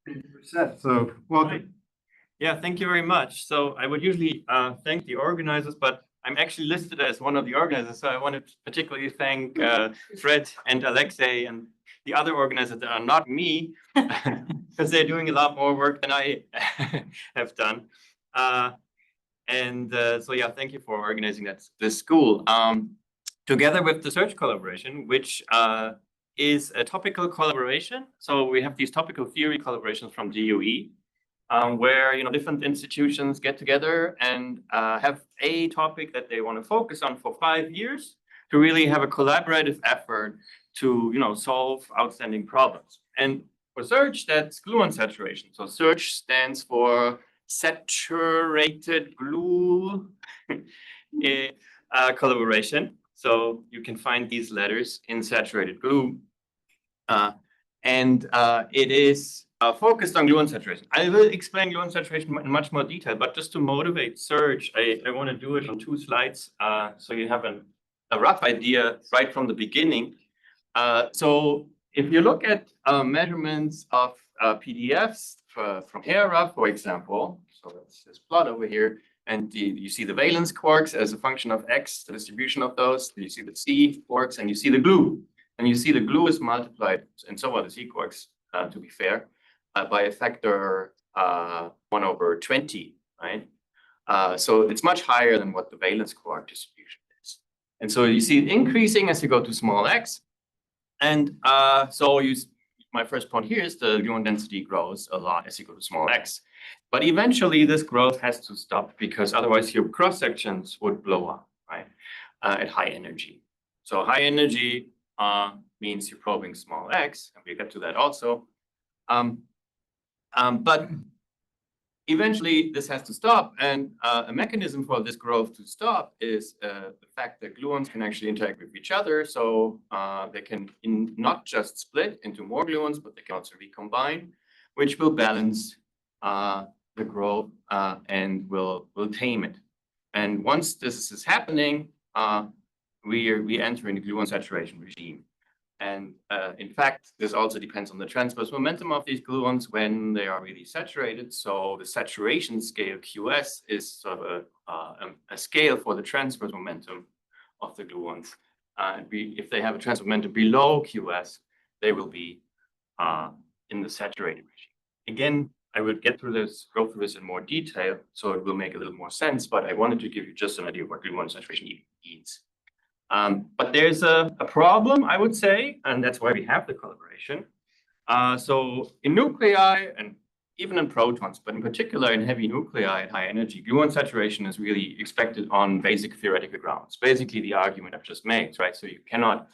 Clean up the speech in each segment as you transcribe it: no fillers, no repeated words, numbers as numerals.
100%. So welcome. Yeah, thank you very much. So I would usually thank the organizers, but I'm actually listed as one of the organizers. So I want to particularly thank Fred and Alexei and the other organizers that are not me, because they're doing a lot more work than I have done. So yeah, thank you for organizing this school. Together with the SURGE collaboration, which is a topical collaboration. So we have these topical theory collaborations from DOE, where different institutions get together and have a topic that they want to focus on for 5 years to really have a collaborative effort to solve outstanding problems. And for SURGE, that's glue saturation. So SURGE stands for saturated glue collaboration. So you can find these letters in saturated glue. It is focused on glue saturation. I will explain glue saturation in much more detail, but just to motivate SURGE, I want to do it on 2 slides so you have a rough idea right from the beginning. So if you look at measurements of PDFs from HERA, for example, so that's this plot over here, and you see the valence quarks as a function of X, the distribution of those. You see the C quarks, and you see the glue. And you see the glue is multiplied, and so are the C quarks, to be fair, by a factor 1/20, right? So it's much higher than what the valence quark distribution is. And so you see it increasing as you go to small x. And my first point here is the gluon density grows a lot as you go to small x. But eventually this growth has to stop because otherwise your cross sections would blow up, right? At high energy. So high energy means you're probing small x, and we'll get to that also. But eventually this has to stop, and a mechanism for this growth to stop is the fact that gluons can actually interact with each other. So they can not just split into more gluons, but they can also recombine, which will balance the growth and will tame it. And once this is happening, we enter in the gluon saturation regime. And in fact, this also depends on the transverse momentum of these gluons when they are really saturated. So the saturation scale QS is sort of a scale for the transverse momentum of the gluons. If they have a transverse momentum below QS, they will be in the saturated regime. Again, I will go through this in more detail, so it will make a little more sense. But I wanted to give you just an idea of what gluon saturation means. But there's a problem, I would say, and that's why we have the collaboration. So in nuclei and even in protons, but in particular in heavy nuclei at high energy, gluon saturation is really expected on basic theoretical grounds. Basically, the argument I've just made, right? So you cannot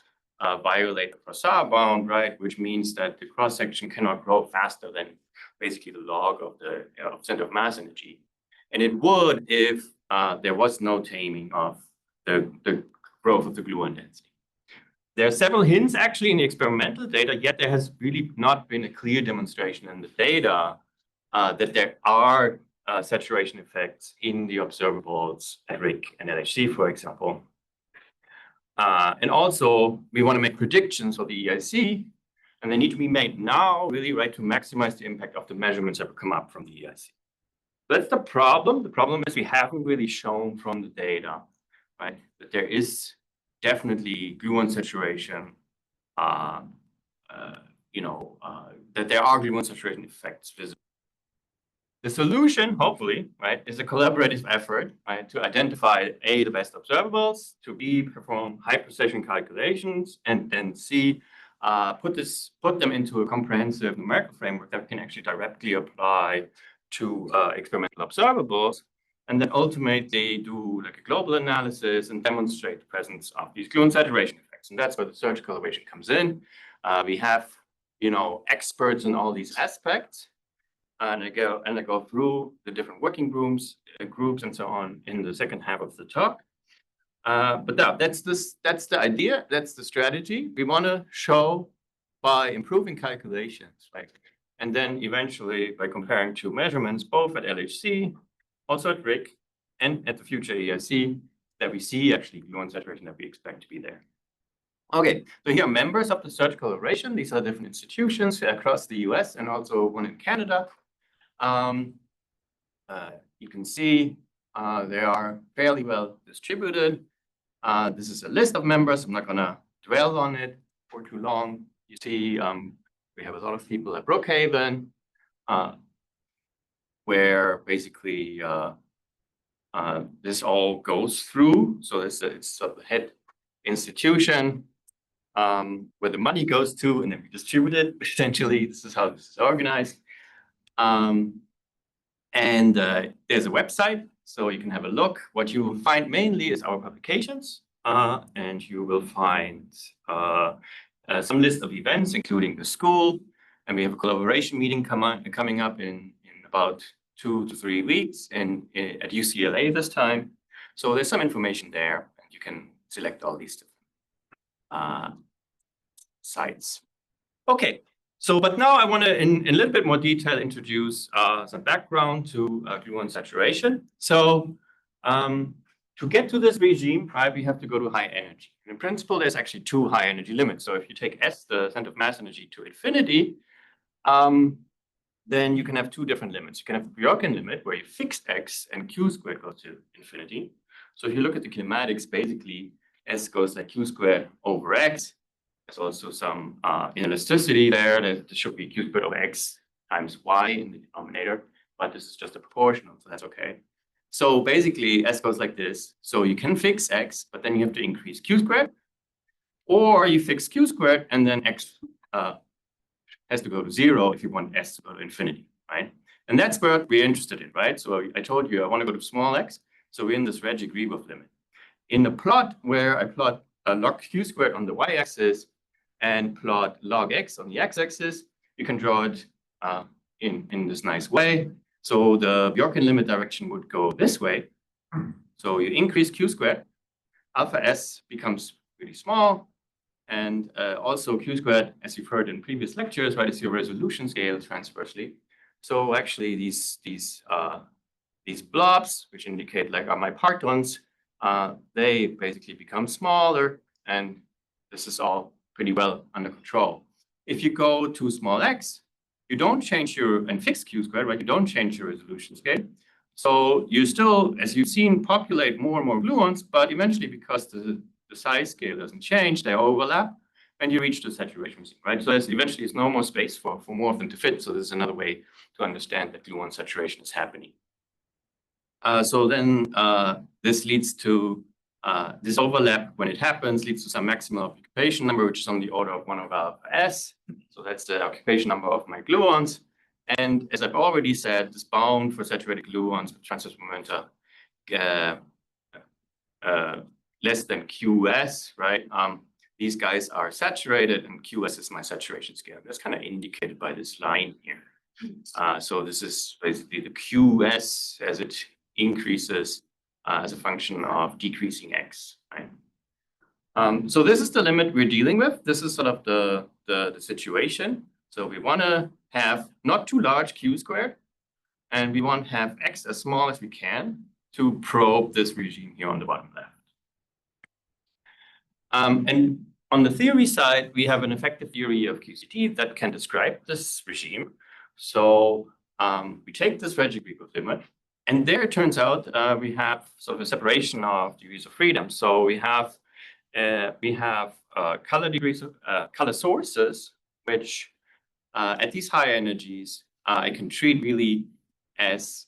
violate the Froissart bound, right? Which means that the cross section cannot grow faster than basically the log of the center of mass energy, and it would if there was no taming of the growth of the gluon density. There are several hints actually in the experimental data, yet there has really not been a clear demonstration in the data that there are saturation effects in the observables at RIC and LHC, for example. And also, we want to make predictions for the EIC, and they need to be made now, really, right, to maximize the impact of the measurements that will come up from the EIC. That's the problem. The problem is we haven't really shown from the data, right, that there is definitely gluon saturation, that there are gluon saturation effects visible. The solution, hopefully, right, is a collaborative effort, right, to identify A, the best observables, to B, perform high precision calculations, and then C, put them into a comprehensive numerical framework that can actually directly apply to experimental observables, and then ultimately do like a global analysis and demonstrate the presence of these gluon saturation effects. And that's where the SURGE collaboration comes in. We have, experts in all these aspects. And I go through the different working groups and so on in the second half of the talk. But that's the idea. That's the strategy. We want to show by improving calculations, right? And then eventually by comparing two measurements, both at LHC, also at RIC, and at the future EIC, that we see actually gluon saturation that we expect to be there. Okay, so here are members of the SURGE collaboration. These are different institutions across the US and also one in Canada. You can see they are fairly well distributed. This is a list of members. I'm not going to dwell on it for too long. You see, we have a lot of people at Brookhaven, where basically this all goes through. So it's sort of the head institution where the money goes to, and then we distribute it. Essentially, this is how this is organized. And there's a website, so you can have a look. What you will find mainly is our publications, and you will find some list of events, including the school. And we have a collaboration meeting coming up in about 2 to 3 weeks at UCLA this time. So there's some information there, and you can select all these different sites. Okay. So, but now I want to, in a little bit more detail, introduce some background to gluon saturation. So, to get to this regime, right, we have to go to high energy. In principle, there's actually 2 high energy limits. So, if you take S, the center of mass energy, to infinity, then you can have 2 different limits. You can have the Bjorken limit, where you fix X and Q squared goes to infinity. So, if you look at the kinematics, basically, S goes like Q squared over X. There's also some inelasticity there. There should be Q squared over X times Y in the denominator, but this is just a proportional, so that's okay. So basically, S goes like this. So you can fix X, but then you have to increase Q squared, or you fix Q squared, and then X has to go to 0 if you want S to go to infinity, right? And that's where we're interested in, right? So I told you I want to go to small x, so we're in this Regge-Gribov limit. In the plot where I plot log Q squared on the y-axis and plot log X on the x-axis, you can draw it in this nice way. So the Bjorken limit direction would go this way. So you increase Q squared, alpha S becomes really small, and also Q squared, as you've heard in previous lectures, right, is your resolution scale transversely. So actually these blobs, which indicate like are my partons, they basically become smaller, and this is all pretty well under control. If you go to small x, you don't change and fix Q squared, right? You don't change your resolution scale. So you still, as you've seen, populate more and more gluons, but eventually, because the size scale doesn't change, they overlap, and you reach the saturation regime, right? So eventually there's no more space for more of them to fit. So this is another way to understand that gluon saturation is happening. So then this leads to this overlap, when it happens, leads to some maximal occupation number, which is on the order of 1 over alpha S. So that's the occupation number of my gluons. And as I've already said, this bound for saturated gluons with transverse momenta less than QS, right? These guys are saturated, and QS is my saturation scale. That's kind of indicated by this line here. So this is basically the QS as it increases as a function of decreasing X, right? So this is the limit we're dealing with. This is sort of the situation. So we want to have not too large Q squared, and we want to have X as small as we can to probe this regime here on the bottom left. And on the theory side, we have an effective theory of QCT that can describe this regime. So we take this Regge-Gribov limit, and there it turns out we have sort of a separation of degrees of freedom. So we have color degrees of color sources, which at these high energies I can treat really as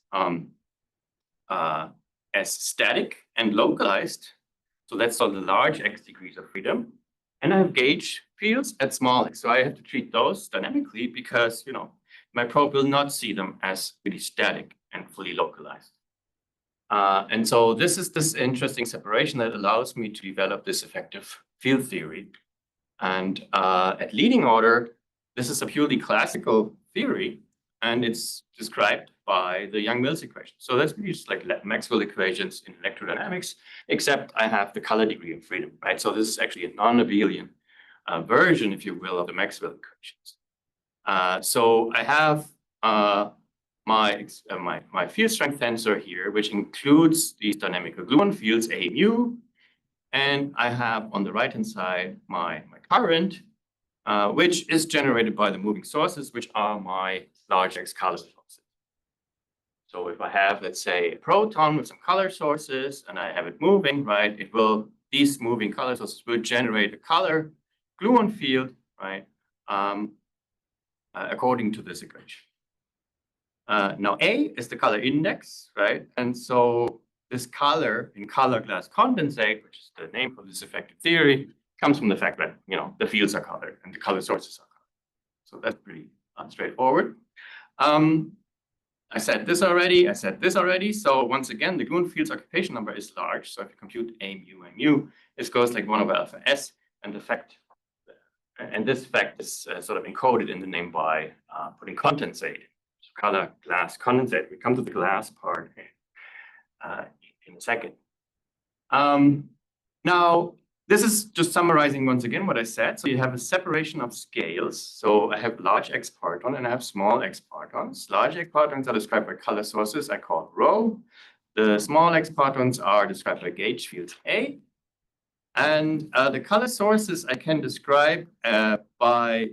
static and localized. So that's sort of the large X degrees of freedom. And I have gauge fields at small x. So I have to treat those dynamically because, you know, my probe will not see them as really static and fully localized. And so this is this interesting separation that allows me to develop this effective field theory. And at leading order, this is a purely classical theory, and it's described by the Young-Mills equation. So that's just like Maxwell equations in electrodynamics, except I have the color degree of freedom, right? So this is actually a non-abelian version, if you will, of the Maxwell equations. So I have my field strength tensor here, which includes these dynamical gluon fields, A mu, And I have on the right-hand side my current, which is generated by the moving sources, which are my large X color sources. So if I have, let's say, a proton with some color sources and I have it moving, right, these moving color sources will generate a color gluon field, right, according to this equation. Now A is the color index, right? And so this color in color glass condensate, which is the name for this effective theory, comes from the fact that, the fields are colored and the color sources are colored. So that's pretty straightforward. I said this already. So once again, the gluon field's occupation number is large. So if you compute A mu, it goes like 1 over alpha S, and this fact is sort of encoded in the name by putting condensate. Color glass condensate. We come to the glass part in a second. Now, this is just summarizing once again what I said. So you have a separation of scales. So I have large X parton and I have small X partons. Large X partons are described by color sources I call rho. The small X partons are described by gauge fields A. And the color sources I can describe by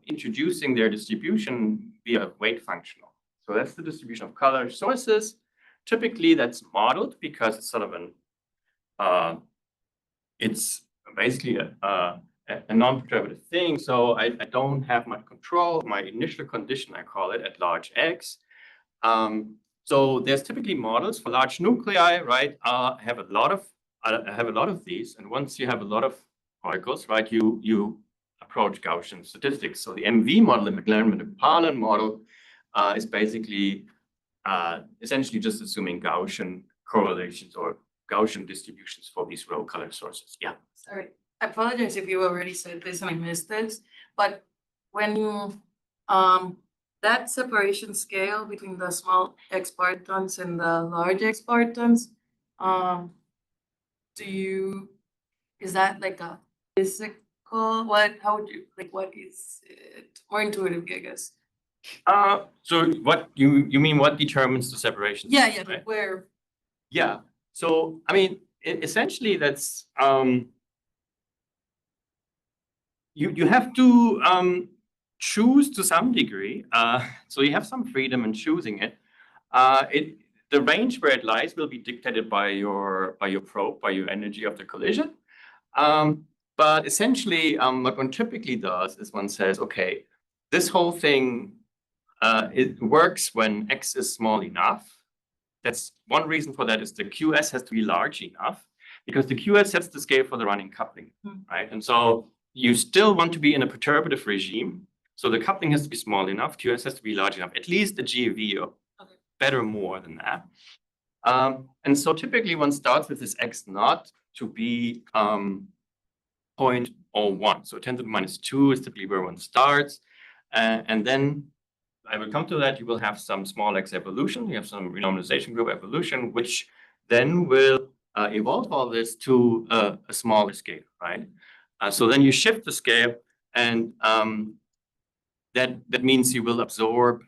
introducing their distribution via weight functional. So that's the distribution of color sources. Typically, that's modeled because it's sort of it's basically a non-perturbative thing. So I don't have much control. My initial condition, I call it, at large X. So there's typically models for large nuclei, right? I have a lot of these, and once you have a lot of particles, right, you approach Gaussian statistics. So the MV model, the McLaren-Manouk-Palin model, is basically essentially just assuming Gaussian correlations or Gaussian distributions for these rho color sources. Yeah. Sorry, I apologize if you already said this and I missed this, but when you that separation scale between the small X partons and the large X partons, is that like a physical, how would you, what is it? More intuitively, I guess. So what you mean, what determines the separation? Yeah, right? like where? Yeah. So I mean, essentially that's you have to choose to some degree. So you have some freedom in choosing it. The range where it lies will be dictated by your probe, by your energy of the collision. But essentially, what one typically does is one says, okay, this whole thing it works when X is small enough. That's one reason for that is the QS has to be large enough, because the QS sets the scale for the running coupling, right? And so you still want to be in a perturbative regime. So the coupling has to be small enough, QS has to be large enough, at least the GeV, or better more than that. And so typically one starts with this X naught to be 0.01. So 10 to the minus 2 is typically where one starts. And then I will come to that. You will have some small X evolution. You have some renormalization group evolution, which then will evolve all this to a smaller scale, right? So then you shift the scale, and that means you will absorb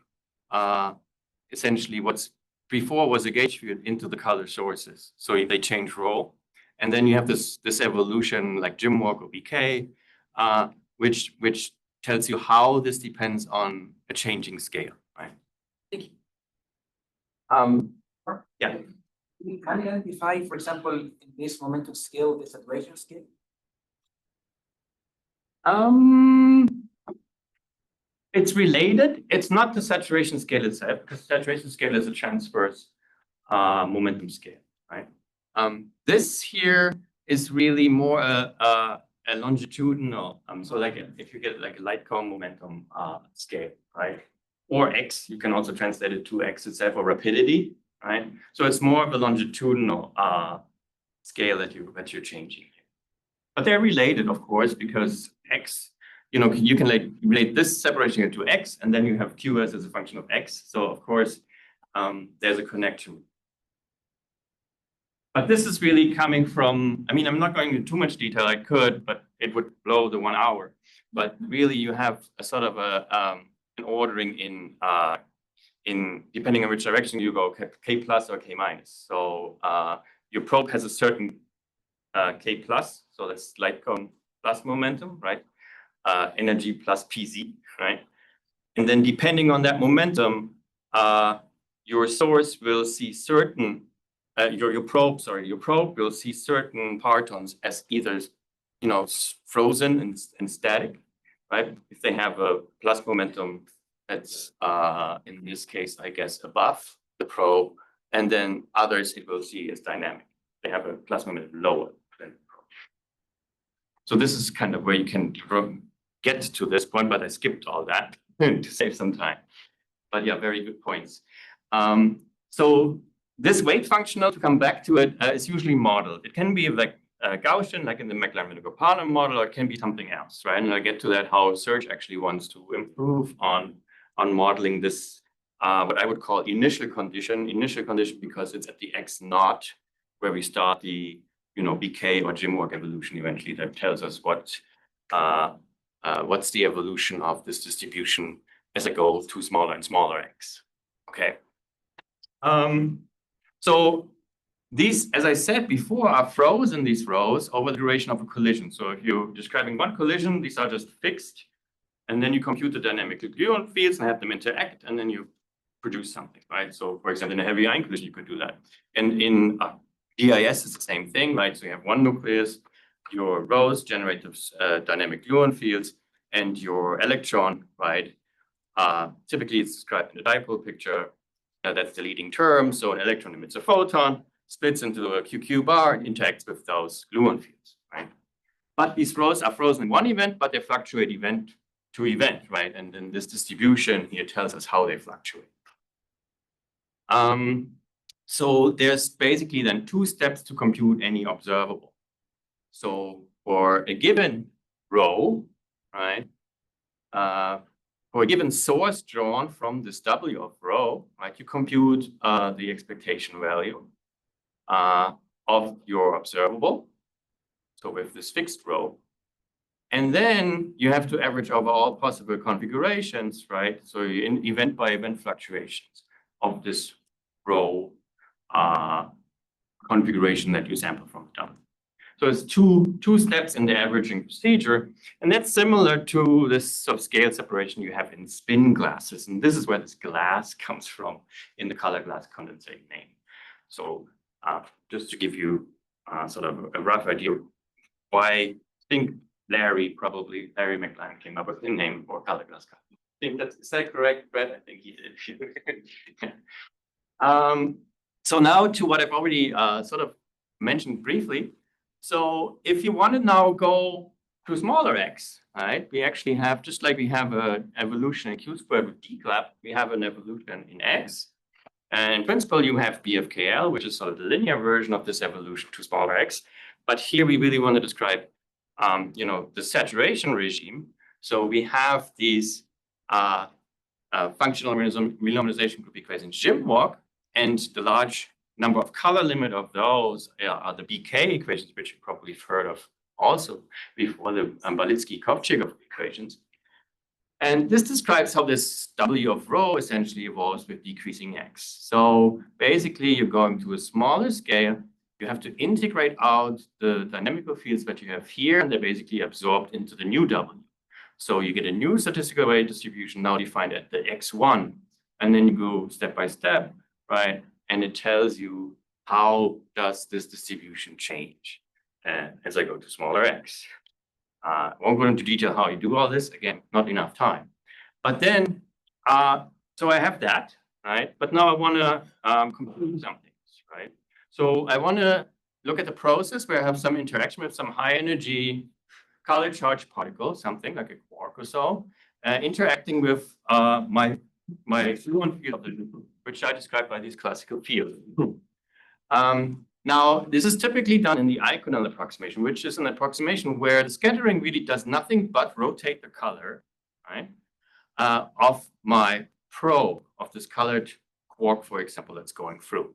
essentially what's before was a gauge field into the color sources. So they change role. And then you have this evolution like Jim walk or BK, which tells you how this depends on a changing scale, right? Thank you. Yeah. We can identify, for example, in this momentum scale, the saturation scale. It's related. It's not the saturation scale itself, because saturation scale is a transverse momentum scale, right? This here is really more a longitudinal, so like if you get like a light cone momentum scale, right? Or X, you can also translate it to X itself, or rapidity, right? So it's more of a longitudinal scale that you're changing. But they're related, of course, because X, you can relate this separation to X, and then you have QS as a function of X. So of course, there's a connection. But this is really coming from, I mean, I'm not going into too much detail. I could, but it would blow the 1 hour. But really, you have a sort of an ordering in depending on which direction you go, K plus or K minus. So your probe has a certain K plus, so that's light cone plus momentum, right? Energy plus PZ, right? And then depending on that momentum, your source will see certain, your probe will see certain partons as either, frozen and static, right? If they have a plus momentum that's, in this case, I guess, above the probe, and then others it will see as dynamic. They have a plus momentum lower than the probe. So this is kind of where you can get to this point, but I skipped all that to save some time. But yeah, very good points. So this wave functional, to come back to it, is usually modeled. It can be like Gaussian, like in the McLaren-Vinogradov model, or it can be something else, right? And I'll get to that, how Surge actually wants to improve on modeling this, what I would call initial condition because it's at the X naught where we start the, BK or Jim-Walk evolution eventually that tells us what's the evolution of this distribution as I go to smaller and smaller X. Okay. So these, as I said before, are frozen, these rows, over the duration of a collision. So if you're describing one collision, these are just fixed, and then you compute the dynamic gluon fields and have them interact, and then you produce something, right? So for example, in a heavy ion collision, you could do that. And in GIS, it's the same thing, right? So you have one nucleus, your rows generate those dynamic gluon fields, and your electron, right? Typically, it's described in the dipole picture. That's the leading term. So an electron emits a photon, splits into a QQ bar, and interacts with those gluon fields, right? But these rows are frozen in one event, but they fluctuate event to event, right? And then this distribution here tells us how they fluctuate. So there's basically then two steps to compute any observable. So for a given row, right? For a given source drawn from this W of rho, right, you compute the expectation value of your observable. So with this fixed rho. And then you have to average over all possible configurations, right? So in event by event fluctuations of this rho configuration that you sample from the W. So it's two steps in the averaging procedure, and that's similar to this subscale separation you have in spin glasses. And this is where this glass comes from in the color glass condensate name. So just to give you sort of a rough idea why I think Larry McLaren came up with the name for color glass. I think is that correct, Brett? I think he did. So now to what I've already sort of mentioned briefly. So if you want to now go to smaller X, right, we actually have, just like we have an evolution in Q squared with dClap, we have an evolution in X. And in principle, you have BFKL, which is sort of the linear version of this evolution to smaller X. But here we really want to describe, the saturation regime. So we have these functional renormalization group equations Jim-Walk, and the large number of color limit of those are the BK equations, which you probably have heard of also before, the Balitsky-Kovtchev equations. And this describes how this W of rho essentially evolves with decreasing X. So basically, you're going to a smaller scale. You have to integrate out the dynamical fields that you have here, and they're basically absorbed into the new W. So you get a new statistical weight distribution now defined at the X1, and then you go step by step, right? And it tells you how does this distribution change as I go to smaller X. I won't go into detail how you do all this. Again, not enough time. But then, so I have that, right? But now I want to compute some things, right? So I want to look at the process where I have some interaction with some high energy color charged particle, something like a quark or so, interacting with my fluent field, which I describe by these classical fields. Now, this is typically done in the Iconel approximation, which is an approximation where the scattering really does nothing but rotate the color, right, of my probe, of this colored quark, for example, that's going through.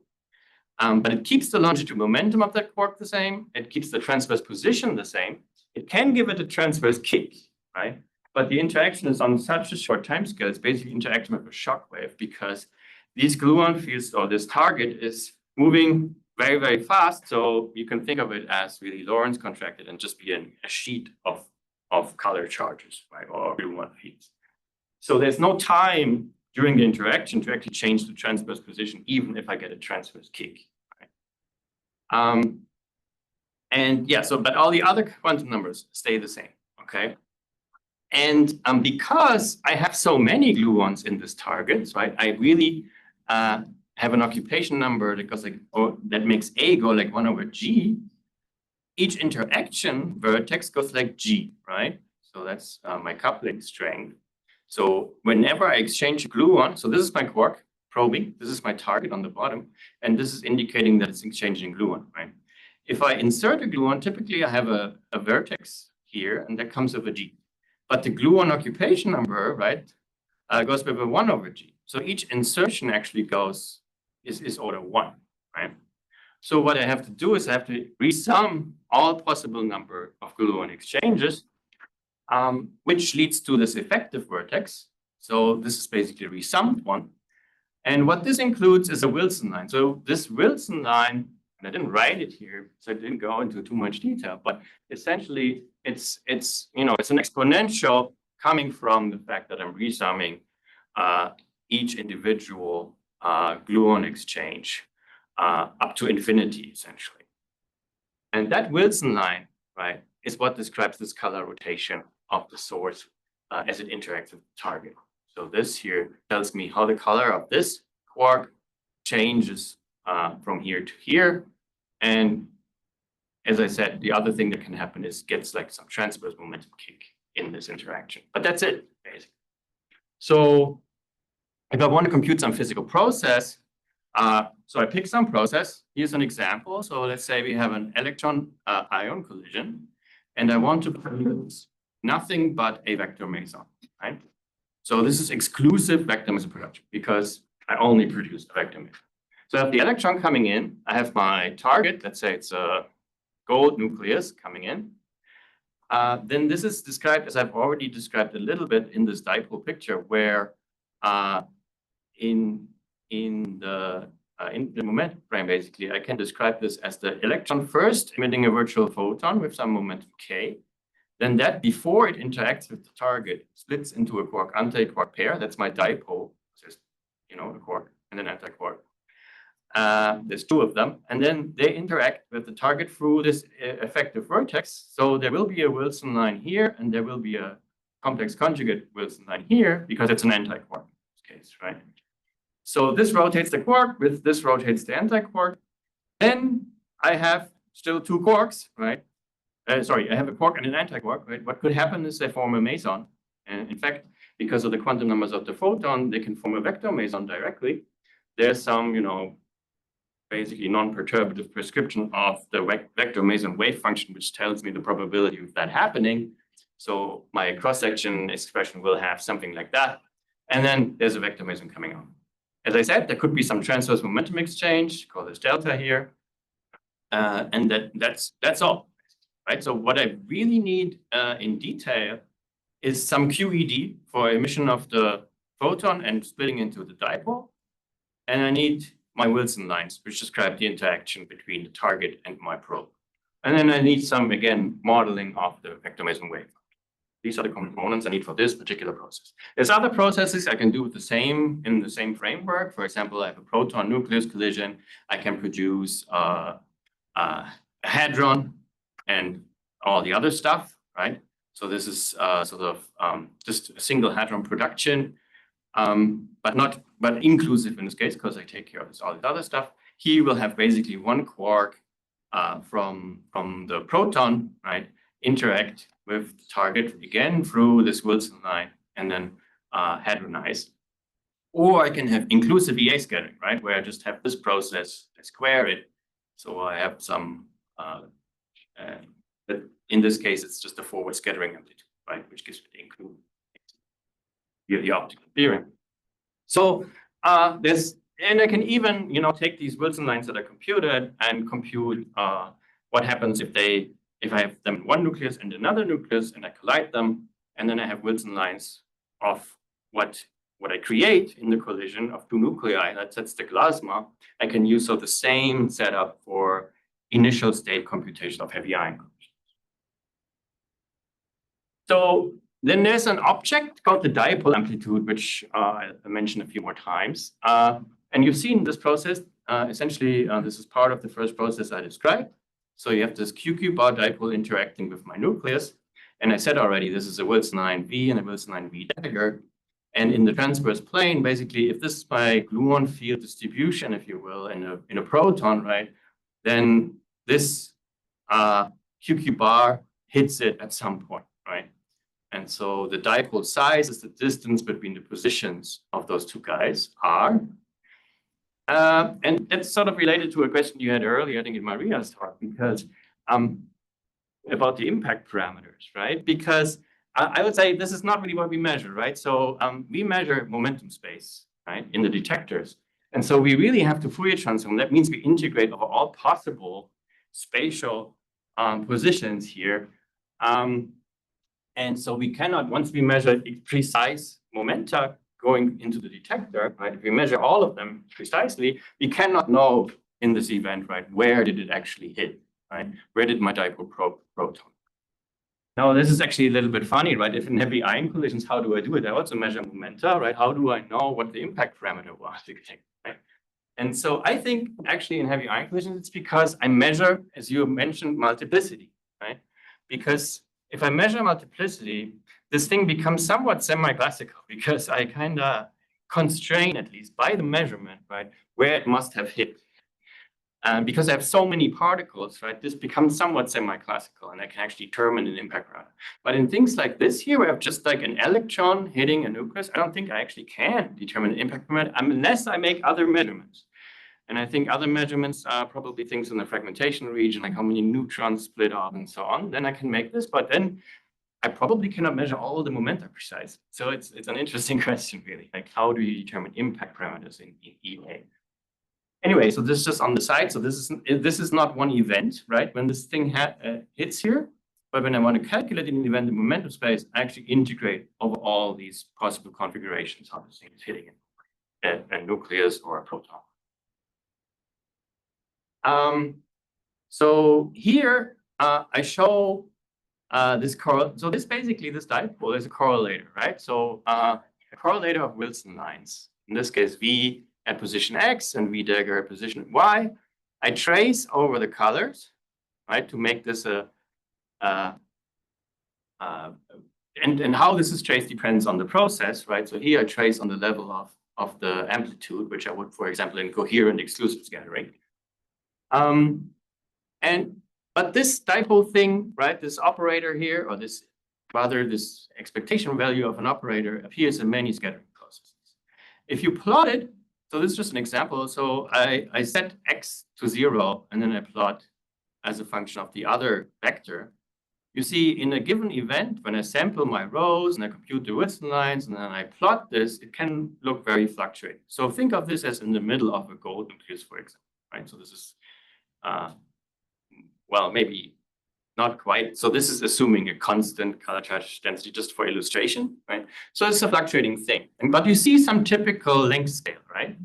But it keeps the longitude momentum of that quark the same. It keeps the transverse position the same. It can give it a transverse kick, right? But the interaction is on such a short time scale. It's basically interaction with a shock wave, because these gluon fields, or this target, is moving very, very fast. So you can think of it as really Lorentz contracted and just be a sheet of color charges, right? Or gluon fields. So there's no time during the interaction to actually change the transverse position, even if I get a transverse kick. Right? And yeah, so but all the other quantum numbers stay the same, okay? And because I have so many gluons in this target, right, I really have an occupation number that goes like, or that makes A go like 1 over G. Each interaction vertex goes like G, right? So that's my coupling strength. So whenever I exchange a gluon, so this is my quark probing, this is my target on the bottom, and this is indicating that it's exchanging gluon, right? If I insert a gluon, typically I have a vertex here, and that comes with a G. But the gluon occupation number, right, goes with a 1 over G. So each insertion actually is order 1, right? So what I have to do is I have to resum all possible number of gluon exchanges, which leads to this effective vertex. So this is basically a resummed one. And what this includes is a Wilson line. So this Wilson line, and I didn't write it here, so I didn't go into too much detail, but essentially it's an exponential coming from the fact that I'm resumming each individual gluon exchange up to infinity, essentially. And that Wilson line, right, is what describes this color rotation of the source as it interacts with the target. So this here tells me how the color of this quark changes from here to here. And as I said, the other thing that can happen is gets like some transverse momentum kick in this interaction. But that's it, basically. So if I want to compute some physical process, so I pick some process. Here's an example. So let's say we have an electron-ion collision, and I want to produce nothing but a vector meson, right? So this is exclusive vector meson production because I only produce a vector meson. So I have the electron coming in. I have my target. Let's say it's a gold nucleus coming in. Then this is described as I've already described a little bit in this dipole picture, where in the momentum frame, basically, I can describe this as the electron first emitting a virtual photon with some momentum k. Then that, before it interacts with the target, splits into a quark-anti-quark pair. That's my dipole. There's, a quark and an anti-quark. There's 2 of them. And then they interact with the target through this effective vertex. So there will be a Wilson line here, and there will be a complex conjugate Wilson line here, because it's an anti-quark in this case, right? So this rotates the quark, with this rotates the anti-quark. Then I have still 2 quarks, right? I have a quark and an anti-quark, right? What could happen is they form a meson. And in fact, because of the quantum numbers of the photon, they can form a vector meson directly. There's some, basically non-perturbative prescription of the vector meson wave function, which tells me the probability of that happening. So my cross-section expression will have something like that. And then there's a vector meson coming on. As I said, there could be some transverse momentum exchange, call this delta here. And that's all. Right? So what I really need in detail is some QED for emission of the photon and splitting into the dipole. And I need my Wilson lines, which describe the interaction between the target and my probe. And then I need some, again, modeling of the vector meson wave. These are the components I need for this particular process. There's other processes I can do in the same framework. For example, I have a proton nucleus collision. I can produce a hadron and all the other stuff, right? So this is sort of just a single hadron production, but inclusive in this case, because I take care of all this other stuff. Here we'll have basically 1 quark from the proton, right, interact with the target again through this Wilson line and then hadronize. Or I can have inclusive EA scattering, right, where I just have this process, I square it. So I have some, but in this case, it's just a forward scattering amplitude, right, which gives me the include the optical theorem. So and I can even, take these Wilson lines that are computed and compute what happens if I have them in one nucleus and another nucleus and I collide them, and then I have Wilson lines of what what I create in the collision of two nuclei, that's the plasma, I can use the same setup for initial state computation of heavy ion collisions. So then there's an object called the dipole amplitude, which I mentioned a few more times. And you've seen this process. Essentially, this is part of the first process I described. So you have this QQ bar dipole interacting with my nucleus. And I said already, this is a Wilson-Ion V and a Wilson-Ion V dagger. And in the transverse plane, basically, if this is my gluon field distribution, if you will, in a proton, right, then this QQ bar hits it at some point, right? And so the dipole size is the distance between the positions of those two guys, R. And that's sort of related to a question you had earlier, I think in Maria's talk, because about the impact parameters, right? Because I would say this is not really what we measure, right? So we measure momentum space, right, in the detectors. And so we really have to Fourier transform. That means we integrate over all possible spatial positions here. And so we cannot, once we measure precise momenta going into the detector, right? If we measure all of them precisely, we cannot know in this event, right, where did it actually hit, right? Where did my dipole proton? Now, this is actually a little bit funny, right? If in heavy ion collisions, how do I do it? I also measure momenta, right? How do I know what the impact parameter was, right? And so I think actually in heavy ion collisions, it's because I measure, as you mentioned, multiplicity, right? Because if I measure multiplicity, this thing becomes somewhat semi-classical because I kind of constrain, at least by the measurement, right, where it must have hit. Because I have so many particles, right, this becomes somewhat semi-classical and I can actually determine an impact parameter. But in things like this here, where I have just like an electron hitting a nucleus, I don't think I actually can determine an impact parameter unless I make other measurements. And I think other measurements are probably things in the fragmentation region, like how many neutrons split off and so on. Then I can make this, but then I probably cannot measure all the momenta precise. So it's an interesting question, really. Like, how do you determine impact parameters in EA? Anyway, so this is just on the side. So this is not one event, right? When this thing hits here, but when I want to calculate an event in momentum space, I actually integrate over all these possible configurations how this thing is hitting a nucleus or a proton. So here I show this so this dipole is a correlator, right? So a correlator of Wilson lines, in this case V at position X and V dagger at position Y. I trace over the colors, right, to make this and how this is traced depends on the process, right? So here I trace on the level of the amplitude, which I would, for example, in coherent exclusive scattering. But this dipole thing, right, this operator here, or this expectation value of an operator appears in many scattering processes. If you plot it, so this is just an example. So I set X to 0, and then I plot as a function of the other vector. You see, in a given event, when I sample my rows and I compute the Wilson lines, and then I plot this, it can look very fluctuating. So think of this as in the middle of a gold nucleus, for example, right? So this is well, maybe not quite. So this is assuming a constant color charge density just for illustration, right? So it's a fluctuating thing. But you see some typical length scale, right?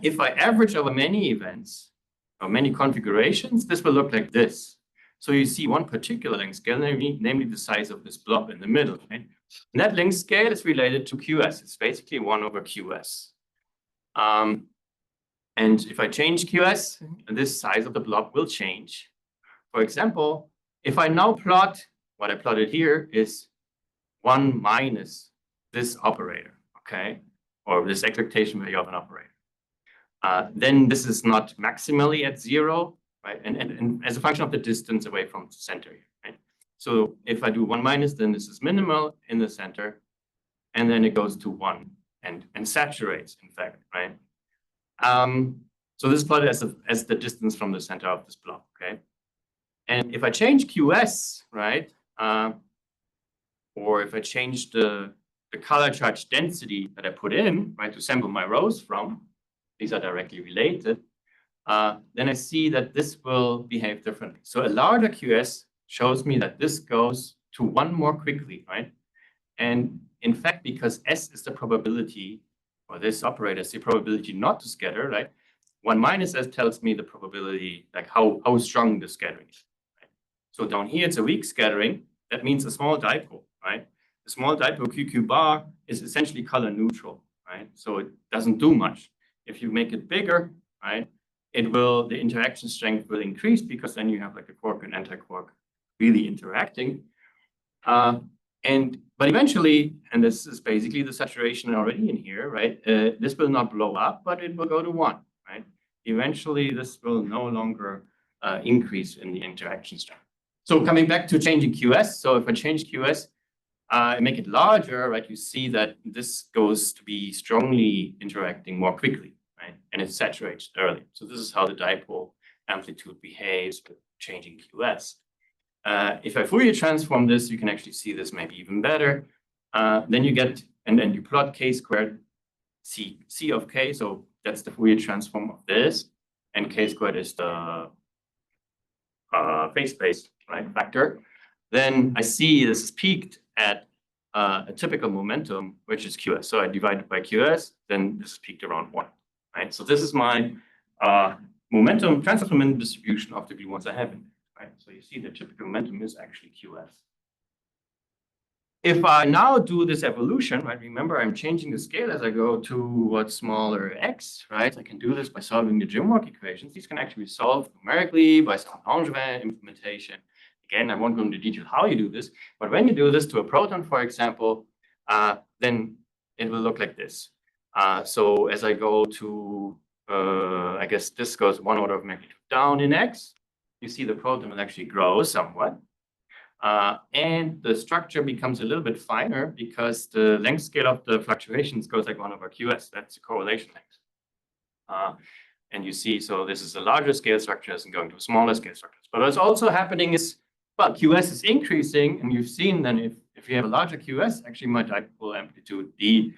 If I average over many events or many configurations, this will look like this. So you see one particular length scale, namely the size of this blob in the middle, right? And that length scale is related to QS. It's basically 1 over QS. And if I change QS, this size of the blob will change. For example, if I now plot, what I plotted here is 1 minus this operator, okay? Or this expectation value of an operator. Then this is not maximally at 0, right? And as a function of the distance away from the center here, right? So if I do 1 minus, then this is minimal in the center, and then it goes to 1 and saturates, in fact, right? So this is plotted as the distance from the center of this block, okay? And if I change QS, right, or if I change the color charge density that I put in, right, to sample my rows from, these are directly related, then I see that this will behave differently. So a larger QS shows me that this goes to 1 more quickly, right? And in fact, because S is the probability, or this operator is the probability not to scatter, right? 1 minus S tells me the probability, like how strong the scattering is. Right? So down here, it's a weak scattering. That means a small dipole, right? The small dipole QQ bar is essentially color neutral, right? So it doesn't do much. If you make it bigger, right, the interaction strength will increase because then you have like a quark and anti-quark really interacting. But eventually, and this is basically the saturation already in here, right? This will not blow up, but it will go to 1, right? Eventually, this will no longer increase in the interaction strength. So coming back to changing QS, so if I change QS, and make it larger, right, you see that this goes to be strongly interacting more quickly, right? And it saturates early. So this is how the dipole amplitude behaves with changing QS. If I Fourier transform this, you can actually see this maybe even better. Then you get, and then you plot k squared C of k. So that's the Fourier transform of this. And k squared is the phase space, right, factor. Then I see this is peaked at a typical momentum, which is QS. So I divide it by QS, then this is peaked around 1, right? So this is my transfer momentum distribution of the gluons I have in there, right? So you see the typical momentum is actually QS. If I now do this evolution, right, remember I'm changing the scale as I go towards smaller x, right? I can do this by solving the Jim-Walk equations. These can actually be solved numerically by some Langevin implementation. Again, I won't go into detail how you do this, but when you do this to a proton, for example, then it will look like this. So as I go to, I guess this goes 1 order of magnitude down in x, you see the proton will actually grow somewhat. And the structure becomes a little bit finer because the length scale of the fluctuations goes like 1 over QS. That's the correlation length. And you see, so this is a larger scale structures and going to smaller scale structures. But what's also happening is, well, QS is increasing, and you've seen then if you have a larger QS, actually my dipole amplitude D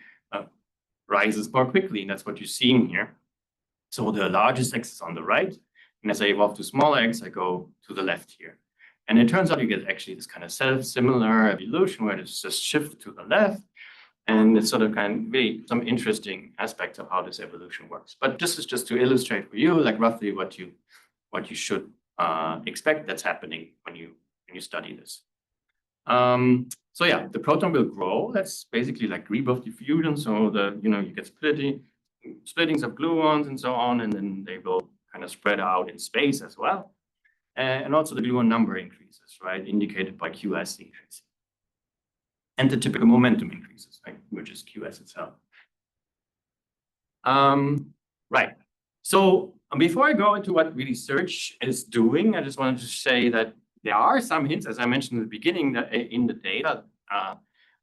rises more quickly, and that's what you're seeing here. So the largest x is on the right, and as I evolve to smaller x, I go to the left here. And it turns out you get actually this kind of similar evolution where it's just shifted to the left, and it's sort of kind of really some interesting aspects of how this evolution works. But this is just to illustrate for you, like roughly what you should expect that's happening when you study this. So yeah, the proton will grow. That's basically like Gribov diffusion. So you get splittings of gluons and so on, and then they will kind of spread out in space as well. And also the gluon number increases, right, indicated by QS increasing. And the typical momentum increases, right, which is QS itself. Right. So before I go into what really SURGE is doing, I just wanted to say that there are some hints, as I mentioned in the beginning, that in the data,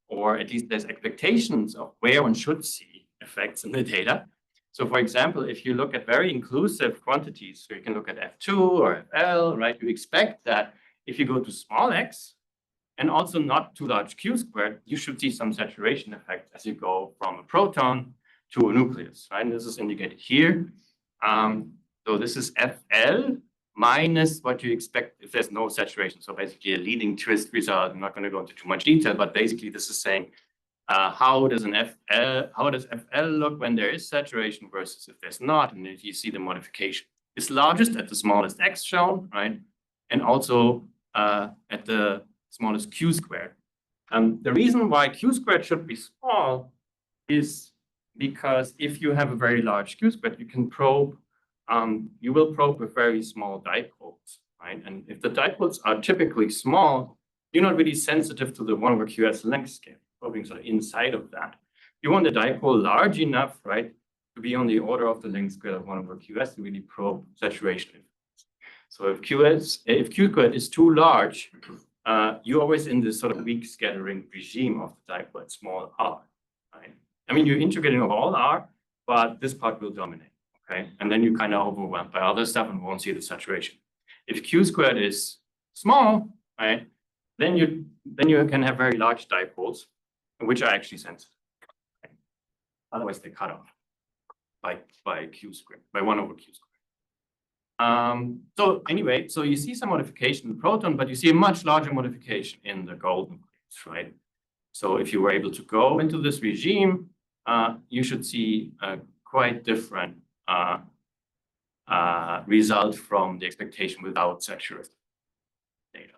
or at least there's expectations of where one should see effects in the data. So for example, if you look at very inclusive quantities, so you can look at F2 or FL, right, you expect that if you go to small x and also not too large q squared, you should see some saturation effect as you go from a proton to a nucleus, right? And this is indicated here. So this is FL minus what you expect if there's no saturation. So basically a leading twist result. I'm not going to go into too much detail, but basically this is saying how does FL look when there is saturation versus if there's not, and if you see the modification. It's largest at the smallest x shown, right? And also at the smallest q squared. The reason why q squared should be small is because if you have a very large q squared, you can probe, you will probe with very small dipoles, right? And if the dipoles are typically small, you're not really sensitive to the 1 over QS length scale, probing sort of inside of that. You want the dipole large enough, right, to be on the order of the length scale of 1 over QS to really probe saturation. So if Q squared is too large, you're always in this sort of weak scattering regime of the dipole at small r, right? I mean, you're integrating of all r, but this part will dominate, okay? And then you kind of overwhelmed by other stuff and won't see the saturation. If Q squared is small, right, then you can have very large dipoles, which are actually sensitive. Okay? Otherwise, they cut off by Q squared, by 1 over Q squared. So anyway, so you see some modification in the proton, but you see a much larger modification in the gold nucleus, right? So if you were able to go into this regime, you should see a quite different result from the expectation without saturated data.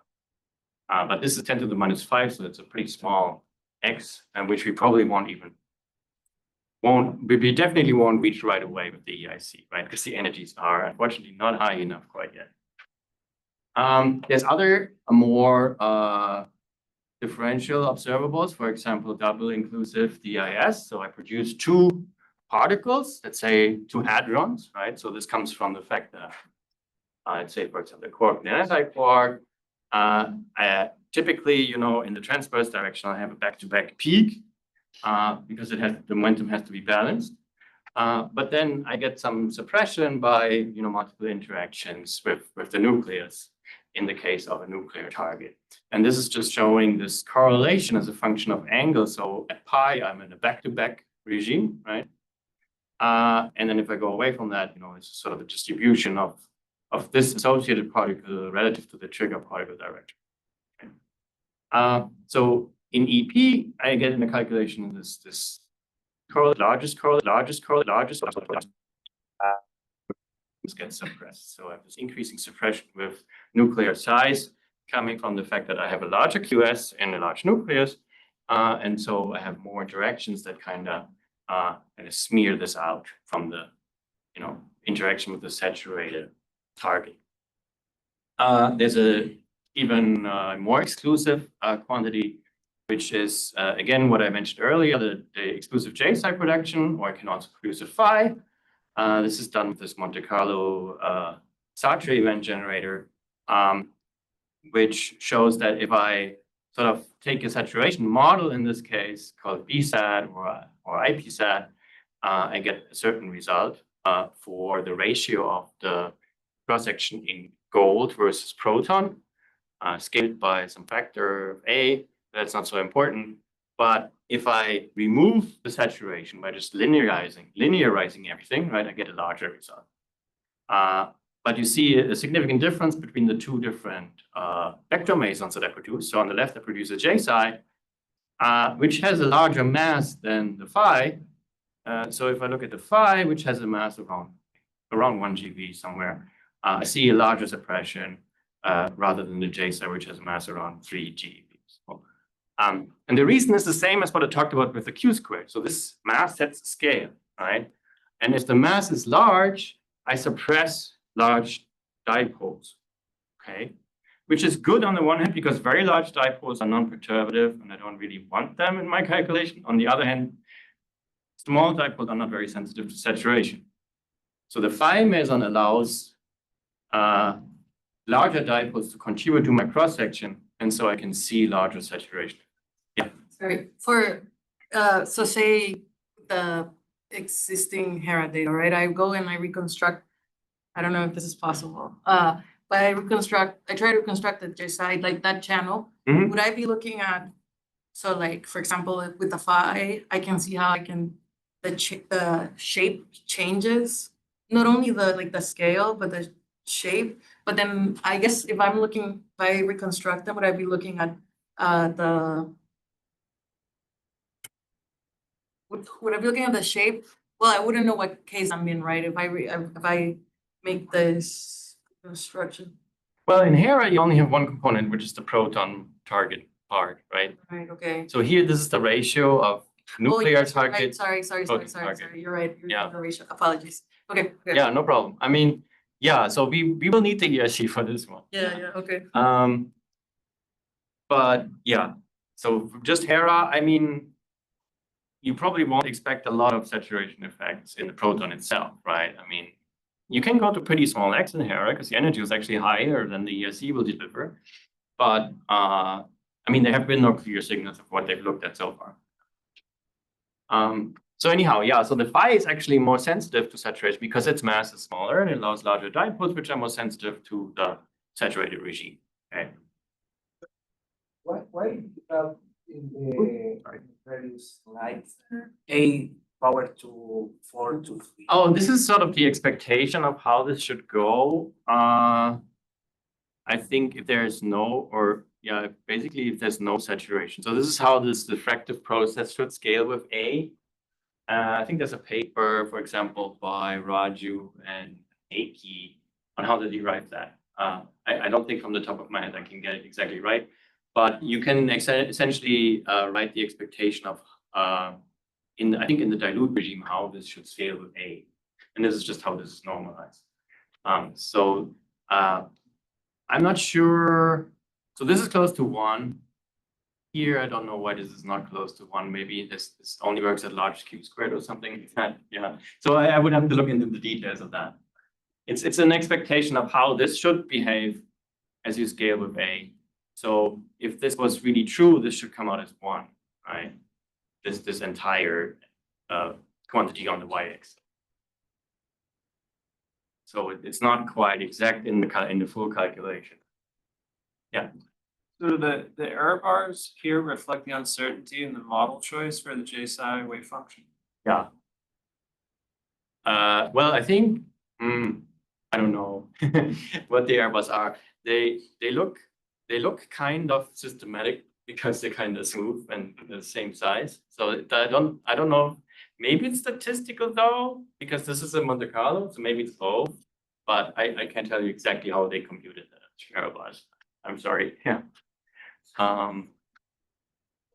But this is 10 to the minus 5, so it's a pretty small x, and which we probably we definitely won't reach right away with the EIC, right? Because the energies are unfortunately not high enough quite yet. There's other more differential observables, for example, double inclusive DIS. So I produce two particles, let's say two hadrons, right? So this comes from the fact that, let's say, for example, the quark and the anti-quark. Typically, you know, in the transverse direction, I have a back-to-back peak because the momentum has to be balanced. But then I get some suppression by, you know, multiple interactions with the nucleus in the case of a nuclear target. And this is just showing this correlation as a function of angle. So at pi, I'm in a back-to-back regime, right? And then if I go away from that, you know, it's sort of a distribution of this associated particle relative to the trigger particle direction. Okay. So in EP, I get in the calculation this largest gets suppressed. So I have this increasing suppression with nuclear size coming from the fact that I have a larger QS and a large nucleus. And so I have more interactions that kind of smear this out from the, you know, interaction with the saturated target. There's a even more exclusive quantity, which is, again, what I mentioned earlier, the exclusive J-side production, or I can also produce a phi. This is done with this Monte Carlo Sartre event generator, which shows that if I sort of take a saturation model, in this case, called BSAT or IPSAT, I get a certain result for the ratio of the cross-section in gold versus proton, scaled by some factor of A. That's not so important. But if I remove the saturation by just linearizing everything, right, I get a larger result. But you see a significant difference between the two different vector mesons that I produce. So on the left, I produce a J-side, which has a larger mass than the phi. So if I look at the phi, which has a mass around 1 GeV somewhere, I see a larger suppression rather than the J-side, which has a mass around 3 GeV. And the reason is the same as what I talked about with the Q squared. So this mass sets the scale, right? And if the mass is large, I suppress large dipoles, okay? Which is good on the one hand, because very large dipoles are non-perturbative, and I don't really want them in my calculation. On the other hand, small dipoles are not very sensitive to saturation. So the phi meson allows larger dipoles to contribute to my cross-section, and so I can see larger saturation. Yeah. Sorry, so say the existing HERA data, right? I go and I reconstruct, I don't know if this is possible, but I try to reconstruct the J-side, like that channel. Mm-hmm. Would I be looking at, so like, for example, with the phi, I can see how the shape changes, not only the scale, but the shape. But then I guess if I reconstruct them, would I be looking at would I be looking at the shape? Well, I wouldn't know what case I'm in, right? If I make this construction. Well, in HERA, you only have one component, which is the proton target part, right? Right, okay. So here, this is the ratio of nuclear target. Sorry. You're right. Yeah. The ratio. Apologies. Okay. Good. Yeah, no problem. I mean, yeah, so we will need the EIC for this one. Yeah, okay. But yeah, so just HERA, I mean, you probably won't expect a lot of saturation effects in the proton itself, right? I mean, you can go to pretty small X in HERA because the energy is actually higher than the EIC will deliver. But I mean, there have been no clear signals of what they've looked at so far. So anyhow, yeah, so the phi is actually more sensitive to saturation because its mass is smaller and it allows larger dipoles, which are more sensitive to the saturated regime. Okay. Why did you have in the previous slides A power to 4 to 3? Oh, this is sort of the expectation of how this should go. I think if there is no, or yeah, basically if there's no saturation. So this is how this diffractive process should scale with A. I think there's a paper, for example, by Raju and Aki on how to derive that. I don't think from the top of my head I can get it exactly right, but you can essentially write the expectation of I think in the dilute regime how this should scale with A, and this is just how this is normalized. I'm not sure. So this is close to 1. Here, I don't know why this is not close to 1. Maybe this only works at large cube squared or something like that. Yeah. So I would have to look into the details of that. It's an expectation of how this should behave as you scale with A. So if this was really true, this should come out as 1, right? This entire quantity on the y-axis. So it's not quite exact in the full calculation. Yeah. So the error bars here reflect the uncertainty in the model choice for the J-psi wave function. Yeah. Well, I think I don't know what the error bars are. They look kind of systematic because they're kind of smooth and the same size. So I don't know. Maybe it's statistical though, because this is a Monte Carlo, so maybe it's both. But I can't tell you exactly how they computed the error bars. I'm sorry. Yeah.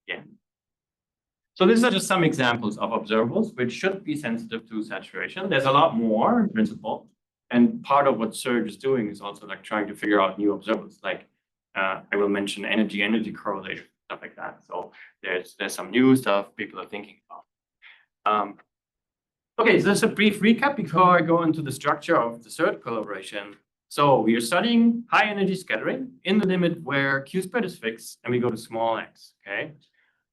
Yeah. So these are just some examples of observables which should be sensitive to saturation. There's a lot more in principle. And part of what SURGE is doing is also like trying to figure out new observables. Like I will mention energy correlation, stuff like that. So there's some new stuff people are thinking about. Okay, so that's a brief recap before I go into the structure of the SURGE collaboration. So we are studying high energy scattering in the limit where Q spread is fixed and we go to small x, okay?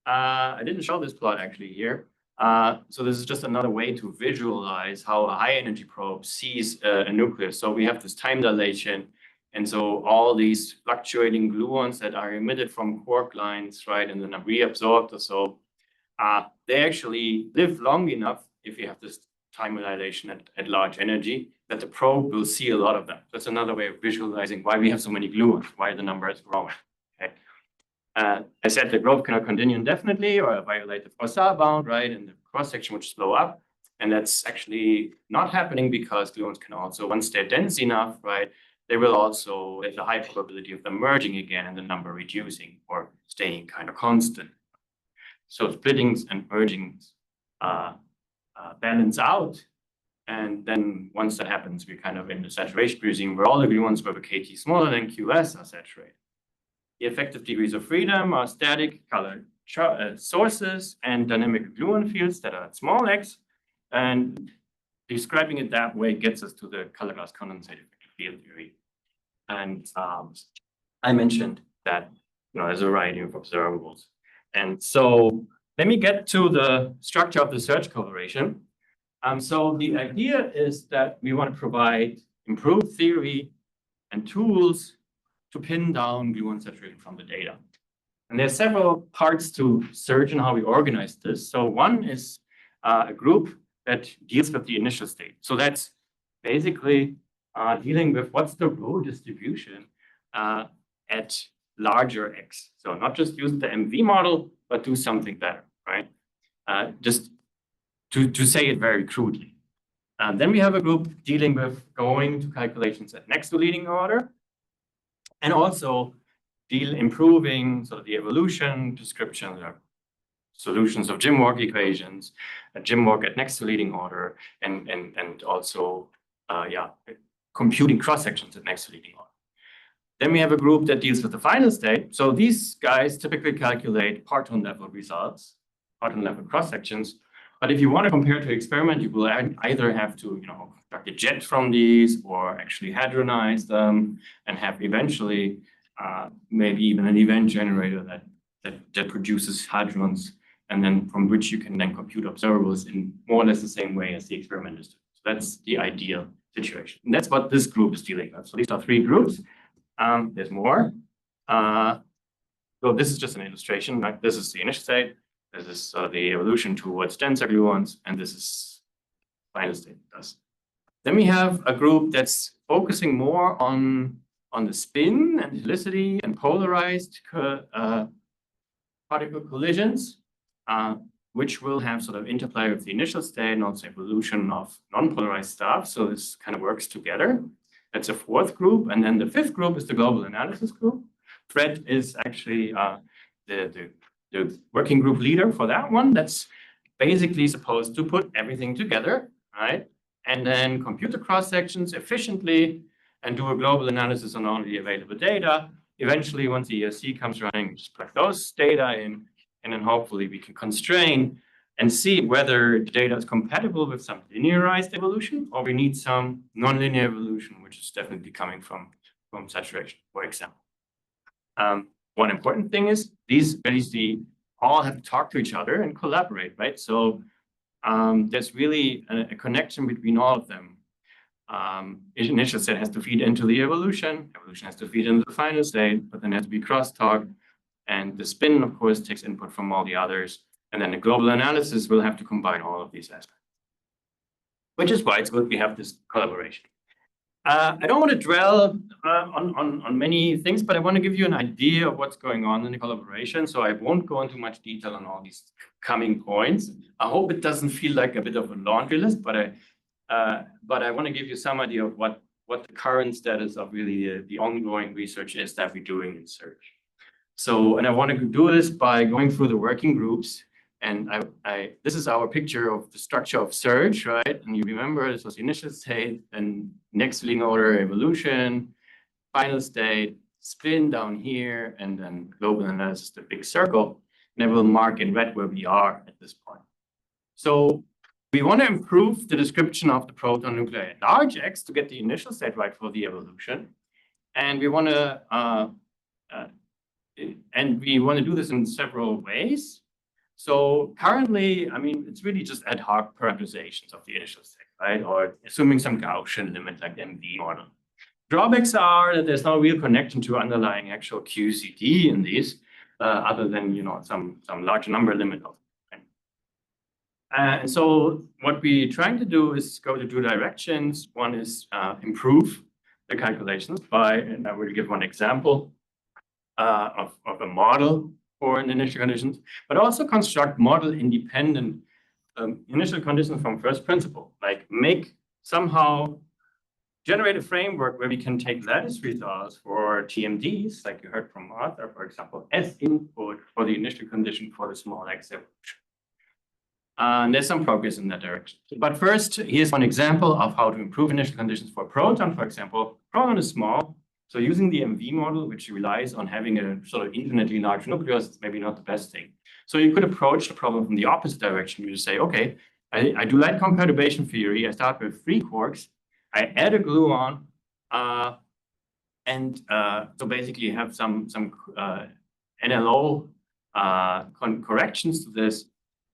I didn't show this plot actually here. So this is just another way to visualize how a high energy probe sees a nucleus. So we have this time dilation. And so all these fluctuating gluons that are emitted from quark lines, right, and then are reabsorbed or so, they actually live long enough if you have this time dilation at large energy, that the probe will see a lot of them. That's another way of visualizing why we have so many gluons, why the number is growing. Okay. I said the growth cannot continue indefinitely or violate the Poisson bound, right? And the cross-section would slow up. And that's actually not happening because gluons can also, once they're dense enough, right, they will also, there's a high probability of them merging again and the number reducing or staying kind of constant. So splittings and mergings balance out. And then once that happens, we're kind of in the saturation regime where all the gluons where the KT smaller than QS are saturated. The effective degrees of freedom are static colored sources and dynamic gluon fields that are at small x. And describing it that way gets us to the color glass condensate field theory. And I mentioned that there's a variety of observables. And so let me get to the structure of the SURGE collaboration. So the idea is that we want to provide improved theory and tools to pin down gluon saturation from the data. And there's several parts to SURGE and how we organize this. So one is a group that deals with the initial state. So that's basically dealing with what's the row distribution at larger x. So not just use the MV model, but do something better, right? Just to say it very crudely. Then we have a group dealing with going to calculations at next to leading order, and also improving sort of the evolution description, solutions of Jim-Walk equations, Jim-Walk at next to leading order, and also computing cross-sections at next to leading order. Then we have a group that deals with the final state. So these guys typically calculate parton level results, parton level cross-sections. But if you want to compare to experiment, you will either have to, construct a jet from these or actually hadronize them and have eventually maybe even an event generator that produces hadrons, and then from which you can then compute observables in more or less the same way as the experimenters do. So that's the ideal situation. And that's what this group is dealing with. So these are 3 groups. There's more. So this is just an illustration. Like this is the initial state. This is the evolution towards denser gluons, and this is final state. Then we have a group that's focusing more on on the spin and helicity and polarized particle collisions, which will have sort of interplay with the initial state and also evolution of non-polarized stuff. So this kind of works together. That's a fourth group. And then the fifth group is the global analysis group. Fred is actually the working group leader for that one. That's basically supposed to put everything together, right? And then compute the cross sections efficiently and do a global analysis on all the available data. Eventually, once the ESC comes running, just plug those data in, and then hopefully we can constrain and see whether the data is compatible with some linearized evolution, or we need some nonlinear evolution, which is definitely coming from saturation, for example. One important thing is these all have to talk to each other and collaborate, right? So there's really a connection between all of them. Initial state has to feed into the evolution has to feed into the final state, but then has to be crosstalk. And the spin, of course, takes input from all the others. And then the global analysis will have to combine all of these aspects, which is why it's good we have this collaboration. I don't want to dwell on many things, but I want to give you an idea of what's going on in the collaboration. So I won't go into much detail on all these coming points. I hope it doesn't feel like a bit of a laundry list, but I want to give you some idea of what the current status of really the ongoing research is that we're doing in SURGE. So, and I want to do this by going through the working groups. And this is our picture of the structure of SURGE, right? And you remember this was the initial state, and next leading order evolution, final state, spin down here, and then global analysis, the big circle. And I will mark in red where we are at this point. So we want to improve the description of the proton nuclei at large X to get the initial state right for the evolution. And we want to do this in several ways. So currently, I mean, it's really just ad hoc parameterizations of the initial state, right? Or assuming some Gaussian limit like the MV model. Drawbacks are that there's no real connection to underlying actual QCD in these, other than, you know, some large number limit of. And so what we're trying to do is go to two directions. One is improve the calculations by, and I will give one example of a model for an initial conditions, but also construct model independent initial conditions from first principle, like generate a framework where we can take lattice results for TMDs, like you heard from Martha, for example, as input for the initial condition for the small X evolution. And there's some progress in that direction. But first, here's one example of how to improve initial conditions for proton, for example. Proton is small, so using the MV model, which relies on having a sort of infinitely large nucleus, is maybe not the best thing. So you could approach the problem from the opposite direction. You say, okay, I do light-count perturbation theory. I start with 3 quarks. I add a gluon, so basically you have some NLO corrections to this,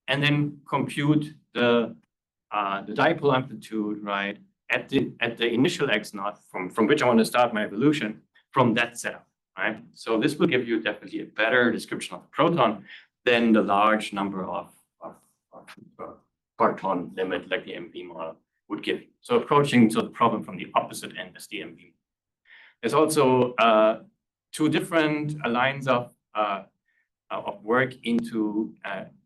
and then compute the dipole amplitude, right, at the initial X naught from which I want to start my evolution from that setup, right? So this will give you definitely a better description of the proton than the large number of parton limit like the MV model would give you. So approaching the problem from the opposite end as the MV. There's also 2 different lines of work into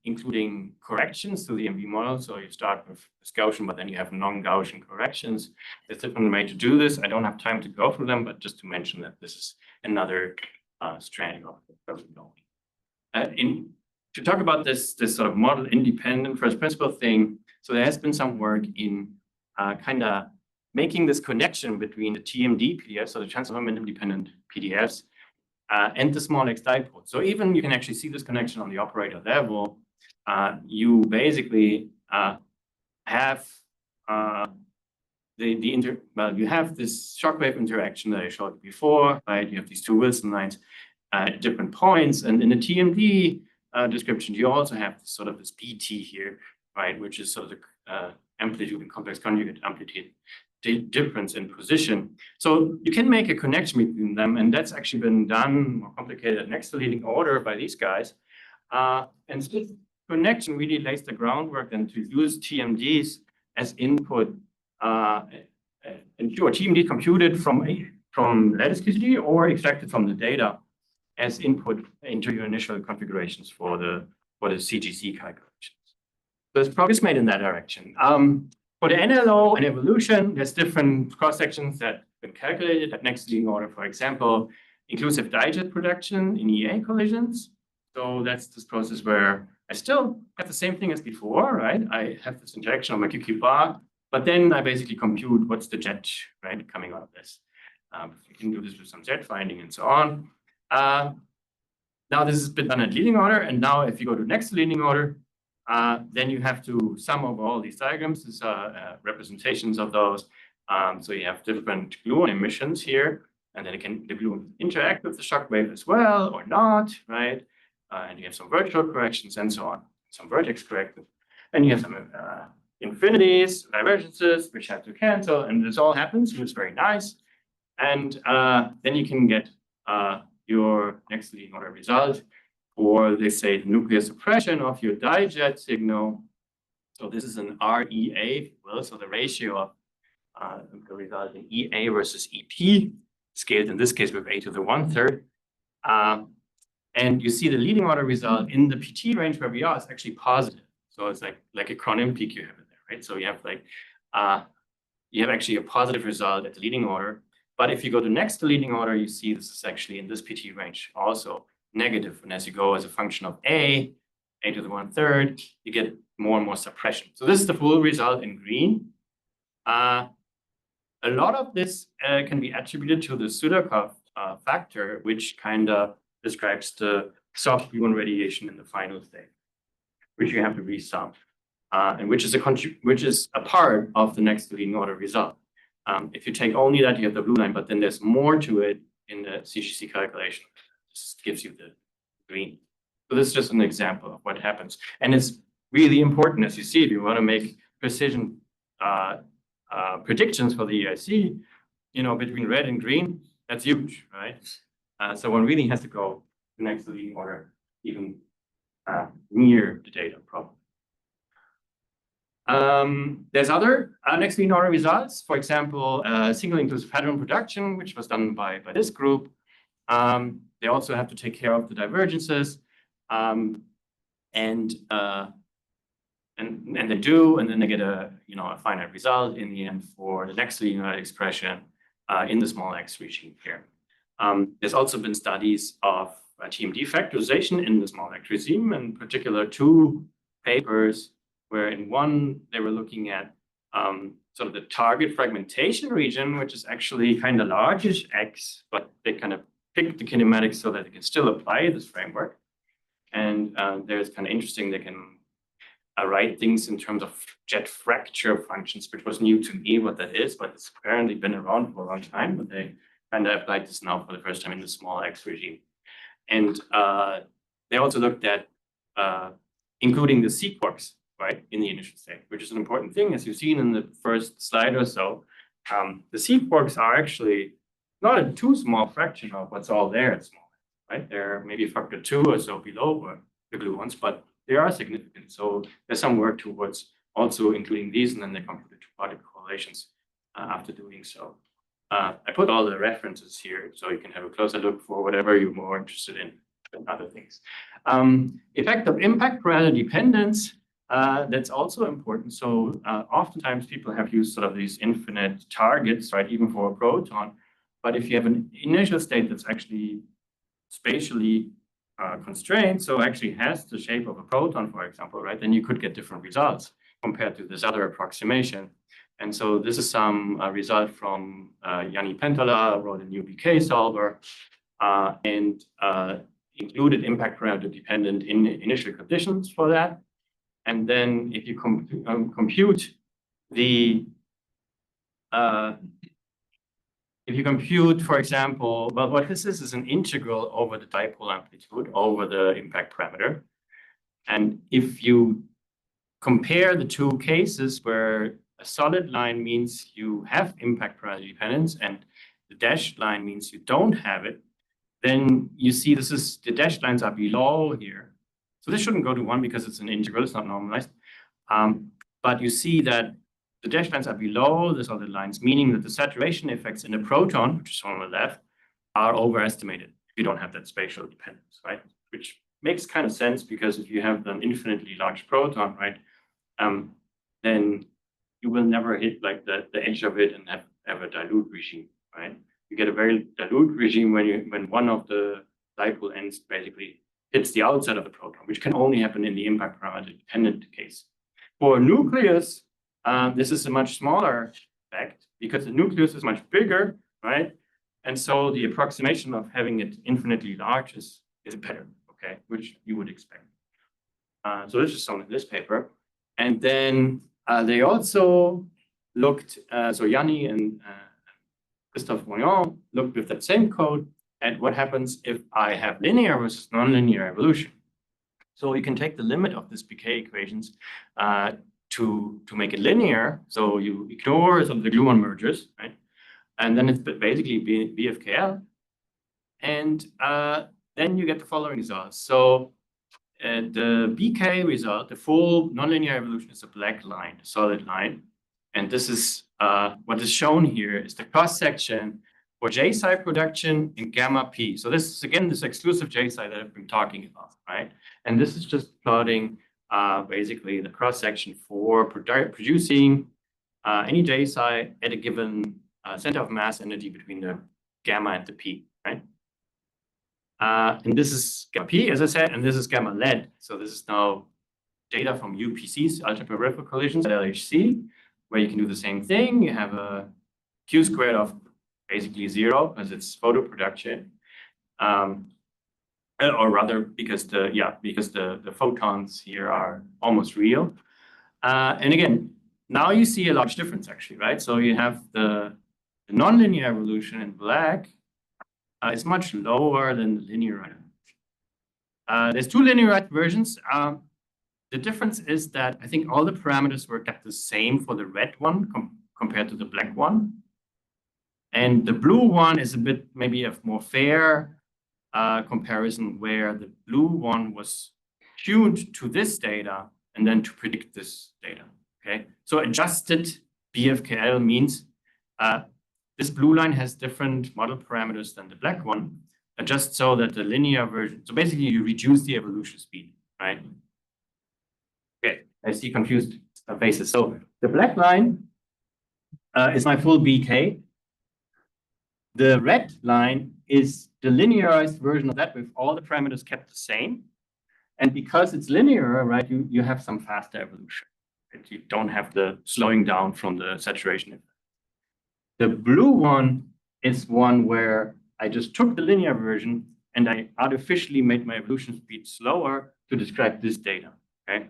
including corrections to the MV model. So you start with Gaussian, but then you have non-Gaussian corrections. There's different way to do this. I don't have time to go through them, but just to mention that this is another strand of where we're going. To talk about this sort of model independent first principle thing, so there has been some work in kind of making this connection between the TMD PDFs, so the transfer momentum dependent PDFs, and the small X dipole. So even you can actually see this connection on the operator level. You basically have you have this shockwave interaction that I showed before, right? You have these 2 Wilson lines at different points, and in the TMD description, you also have sort of this BT here, right, which is sort of the amplitude and complex conjugate amplitude difference in position. So you can make a connection between them, and that's actually been done more complicated next to leading order by these guys. And this connection really lays the groundwork then to use TMDs as input. And sure, TMD computed from from lattice QCD or extracted from the data as input into your initial configurations for the CGC calculations. So there's progress made in that direction. For the NLO and evolution, there's different cross sections that have been calculated at next leading order. For example, inclusive digest production in EA collisions. So that's this process where I still have the same thing as before, right? I have this interaction on my QQ bar, but then I basically compute what's the jet, right, coming out of this. You can do this with some jet finding and so on. Now this has been done at leading order, and now if you go to next leading order, then you have to sum over all these diagrams. These are representations of those. So you have different gluon emissions here, and then the gluon interact with the shock wave as well or not, right? And you have some virtual corrections and so on, some vertex corrected. And you have some infinities, divergences, which have to cancel, and this all happens, and it's very nice. And then you can get your next leading order result, or they say the nuclear suppression of your dijet signal. So this is an REA, if you will, so the ratio of the result in EA versus EP, scaled in this case with A to the 1/3. And you see the leading order result in the PT range where we are is actually positive. So it's like a chronim peak you have in there, right? So you have you have actually a positive result at the leading order. But if you go to next to leading order, you see this is actually in this PT range also negative. And as you go as a function of A to the 1/3, you get more and more suppression. So this is the full result in green. A lot of this can be attributed to the Sudakov factor, which kind of describes the soft gluon radiation in the final state, which you have to resum, and which is a part of the next leading order result. If you take only that, you have the blue line, but then there's more to it in the CGC calculation. This gives you the green. So this is just an example of what happens. And it's really important, as you see, if you want to make precision predictions for the EIC, between red and green, that's huge, right? So one really has to go to next leading order, even near the data problem. There's other next leading order results. For example, single inclusive hadron production, which was done by this group. They also have to take care of the divergences, and they do, and then they get a finite result in the end for the next leading order expression in the small x regime here. There's also been studies of TMD factorization in the small x regime, in particular 2 papers where in one they were looking at sort of the target fragmentation region, which is actually kind of largish x, but they kind of pick the kinematics so that they can still apply this framework. And there's kind of interesting, they can write things in terms of jet fracture functions, which was new to me what that is, but it's apparently been around for a long time, but they kind of applied this now for the first time in the small x regime. And they also looked at including the C quarks, right, in the initial state, which is an important thing, as you've seen in the first slide or so. The C quarks are actually not a too small fraction of what's all there at small, right? They're maybe a factor 2 or so below the gluons, but they are significant. So there's some work towards also including these, and then they come to the two-particle correlations after doing so. I put all the references here so you can have a closer look for whatever you're more interested in than other things. Effect of impact parameter dependence, that's also important. So oftentimes people have used sort of these infinite targets, right, even for a proton. But if you have an initial state that's actually spatially constrained, so actually has the shape of a proton, for example, right, then you could get different results compared to this other approximation. And so this is some result from Yanni Pentola, wrote a new BK solver, and included impact parameter dependent in initial conditions for that. And then if you compute the, for example, well, what this is an integral over the dipole amplitude over the impact parameter. And if you compare the two cases where a solid line means you have impact parameter dependence and the dashed line means you don't have it, then you see the dashed lines are below here. So this shouldn't go to 1 because it's an integral, it's not normalized. But you see that the dashed lines are below the solid lines, meaning that the saturation effects in the proton, which is on the left, are overestimated if you don't have that spatial dependence, right? Which makes kind of sense because if you have an infinitely large proton, right, then you will never hit like the edge of it and have a dilute regime, right? You get a very dilute regime when one of the dipole ends basically hits the outside of the proton, which can only happen in the impact parameter dependent case. For a nucleus, this is a much smaller effect because the nucleus is much bigger, right? And so the approximation of having it infinitely large is better, okay, which you would expect. So this is shown in this paper. And then they also looked, so Yanni and Christophe Moyon looked with that same code at what happens if I have linear versus nonlinear evolution. So you can take the limit of this decay equations to make it linear. So you ignore some of the gluon mergers, right? And then it's basically BFKL. And then you get the following results. So the BK result, the full nonlinear evolution is a black line, a solid line. And this is what is shown here is the cross section for J-psi production in gamma P. So this is again this exclusive J-psi that I've been talking about, right? And this is just plotting basically the cross section for producing any J-psi at a given center of mass energy between the gamma and the P, right? And this is gamma P, as I said, and this is gamma lead. So this is now data from UPCs, ultra-peripheral collisions at LHC, where you can do the same thing. You have a Q squared of basically 0 as its photo production, or rather because the photons here are almost real. And again, now you see a large difference actually, right? So you have the nonlinear evolution in black is much lower than the linear. There's two linear versions. The difference is that I think all the parameters were kept the same for the red one compared to the black one. And the blue one is a bit maybe a more fair comparison where the blue one was tuned to this data and then to predict this data, okay? So adjusted BFKL means this blue line has different model parameters than the black one, just so that the linear version, so basically you reduce the evolution speed, right? Okay, I see confused faces. So the black line is my full BK. The red line is the linearized version of that with all the parameters kept the same. And because it's linear, right, you have some faster evolution. Right? You don't have the slowing down from the saturation effect. The blue one is one where I just took the linear version and I artificially made my evolution speed slower to describe this data, okay?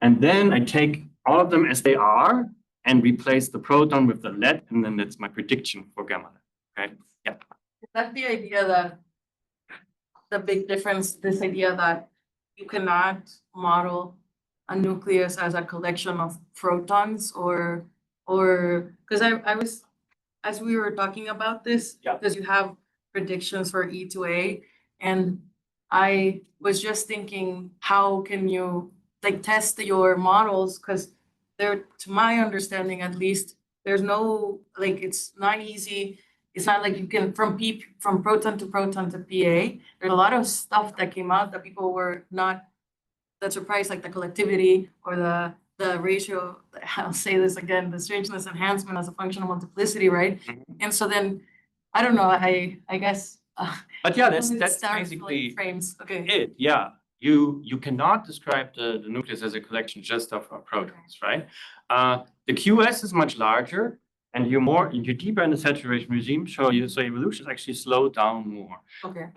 And then I take all of them as they are and replace the proton with the lead, and then that's my prediction for gamma lead, okay? Yeah. Is that the idea that the big difference, this idea that you cannot model a nucleus as a collection of protons or because I was, as we were talking about this, Yeah. because you have predictions for E to A, and I was just thinking, how can you like test your models? Because there, to my understanding at least, there's no, like, it's not easy. It's not like you can from proton to proton to PA. There's a lot of stuff that came out that people were not that surprised, like the collectivity or the ratio. I'll say this again, the strangeness enhancement as a function of multiplicity, right? And so then, I don't know, I guess. But yeah, that's start basically frames. Okay. it. Yeah, you cannot describe the nucleus as a collection just of protons, right? The QS is much larger, and you're deeper in the saturation regime, so evolution is actually slowed down more. Okay.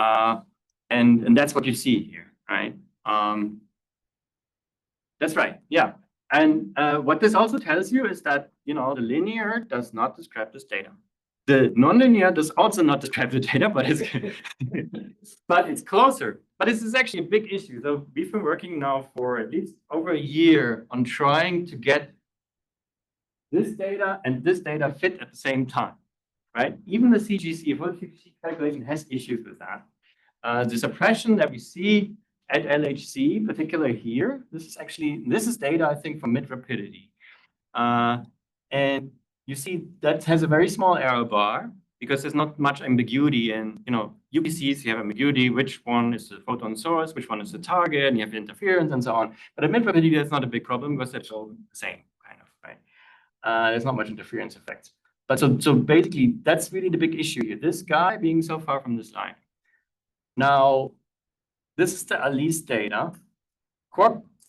And that's what you see here, right? That's right. Yeah. And what this also tells you is that, you know, the linear does not describe this data. The nonlinear does also not describe the data, but it's closer. But this is actually a big issue. So we've been working now for at least over a year on trying to get this data and this data fit at the same time, right? Even the CGC, full CGC calculation has issues with that. The suppression that we see at LHC, particularly here, this is data, I think, from mid-rapidity. And you see that has a very small error bar because there's not much ambiguity in, UPCs, you have ambiguity, which one is the photon source, which one is the target, and you have interference and so on. But at mid-rapidity, that's not a big problem because it's all the same, kind of, right? There's not much interference effects. But so basically, that's really the big issue here. This guy being so far from this line. Now, this is the ALICE data.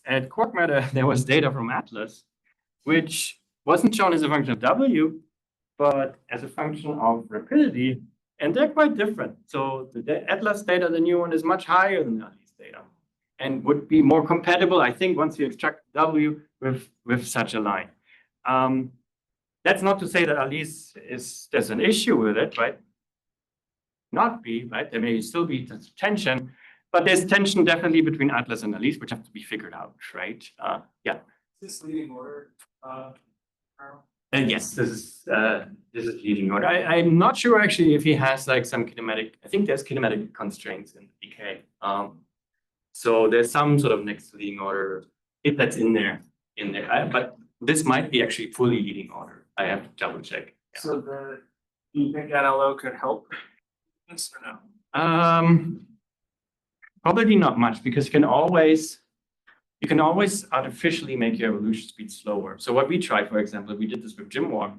At quark matter, there was data from Atlas, which wasn't shown as a function of W, but as a function of rapidity, and they're quite different. So the Atlas data, the new one, is much higher than the ALICE data, and would be more compatible, I think, once you extract W with such a line. That's not to say that ALICE there's an issue with it, right? Not be, right? There may still be tension, but there's tension definitely between Atlas and ALICE, which have to be figured out, right? Yeah. Is this leading order? Yes, this is leading order. I'm not sure actually if he has like some kinematic. I think there's kinematic constraints in decay. So there's some sort of next leading order if that's in there. But this might be actually fully leading order. I have to double check. Yeah. So do you think NLO could help this or no? Probably not much because you can always artificially make your evolution speed slower. So what we tried, for example, we did this with GymWalk,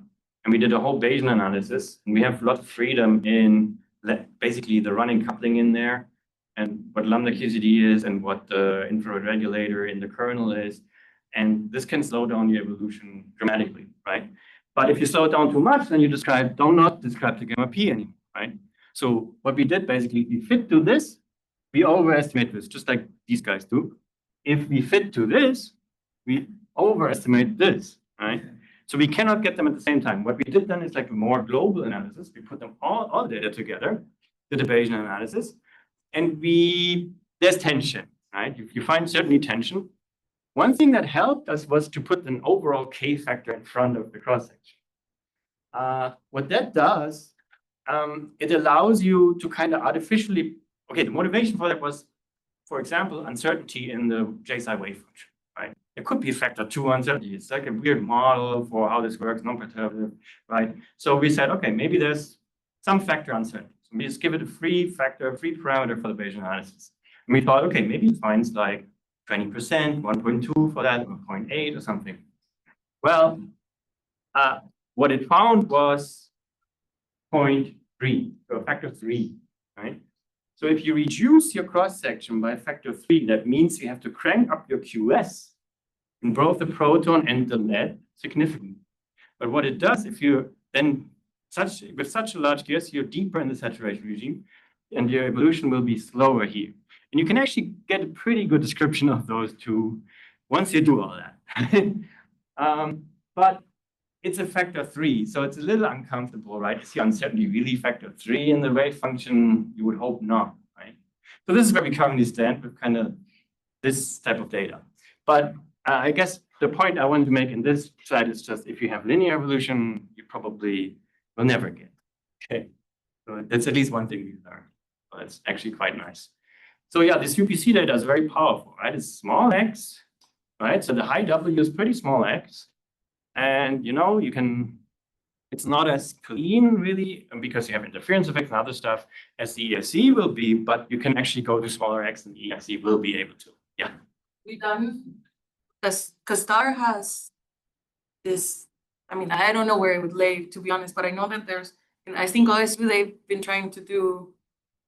and we did a whole Bayesian analysis, and we have a lot of freedom in basically the running coupling in there, and what lambda QCD is, and what the infrared regulator in the kernel is, and this can slow down your evolution dramatically, right? But if you slow it down too much, then you do not describe the gamma p anymore, right? So what we did basically, we fit to this, we overestimate this, just like these guys do. If we fit to this, we overestimate this, right? So we cannot get them at the same time. What we did then is like a more global analysis. We put them all data together, did a Bayesian analysis, and there's tension, right? You find certainly tension. One thing that helped us was to put an overall K factor in front of the cross-section. What that does, it allows you to kind of artificially, okay, the motivation for that was, for example, uncertainty in the J-psi wave function, right? It could be a factor 2 uncertainty. It's like a weird model for how this works, non-perturbative, right? So we said, okay, maybe there's some factor uncertainty. So we just give it a free parameter for the Bayesian analysis. And we thought, okay, maybe it finds like 20%, 1.2 for that, or 0.8 or something. Well, what it found was 0.3, so a factor 3, right? So if you reduce your cross-section by a factor 3, that means you have to crank up your QS in both the proton and the lead significantly. But what it does, if you then with such a large QS, you're deeper in the saturation regime, and your evolution will be slower here. And you can actually get a pretty good description of those two once you do all that. But it's a factor 3, so it's a little uncomfortable, right? Is the uncertainty really factor 3 in the wave function? You would hope not, right? So this is where we currently stand with kind of this type of data. But I guess the point I wanted to make in this slide is just if you have linear evolution, you probably will never get. Okay, so that's at least one thing we learned. So that's actually quite nice. So yeah, this UPC data is very powerful, right? It's small x, right? So the high W is pretty small x. And it's not as clean really because you have interference effects and other stuff as the ESC will be, but you can actually go to smaller x and the ESC will be able to. Yeah. We done, because STAR has this, I mean, I don't know where it would lay, to be honest, but I know that there's, and I think OSU they've been trying to do,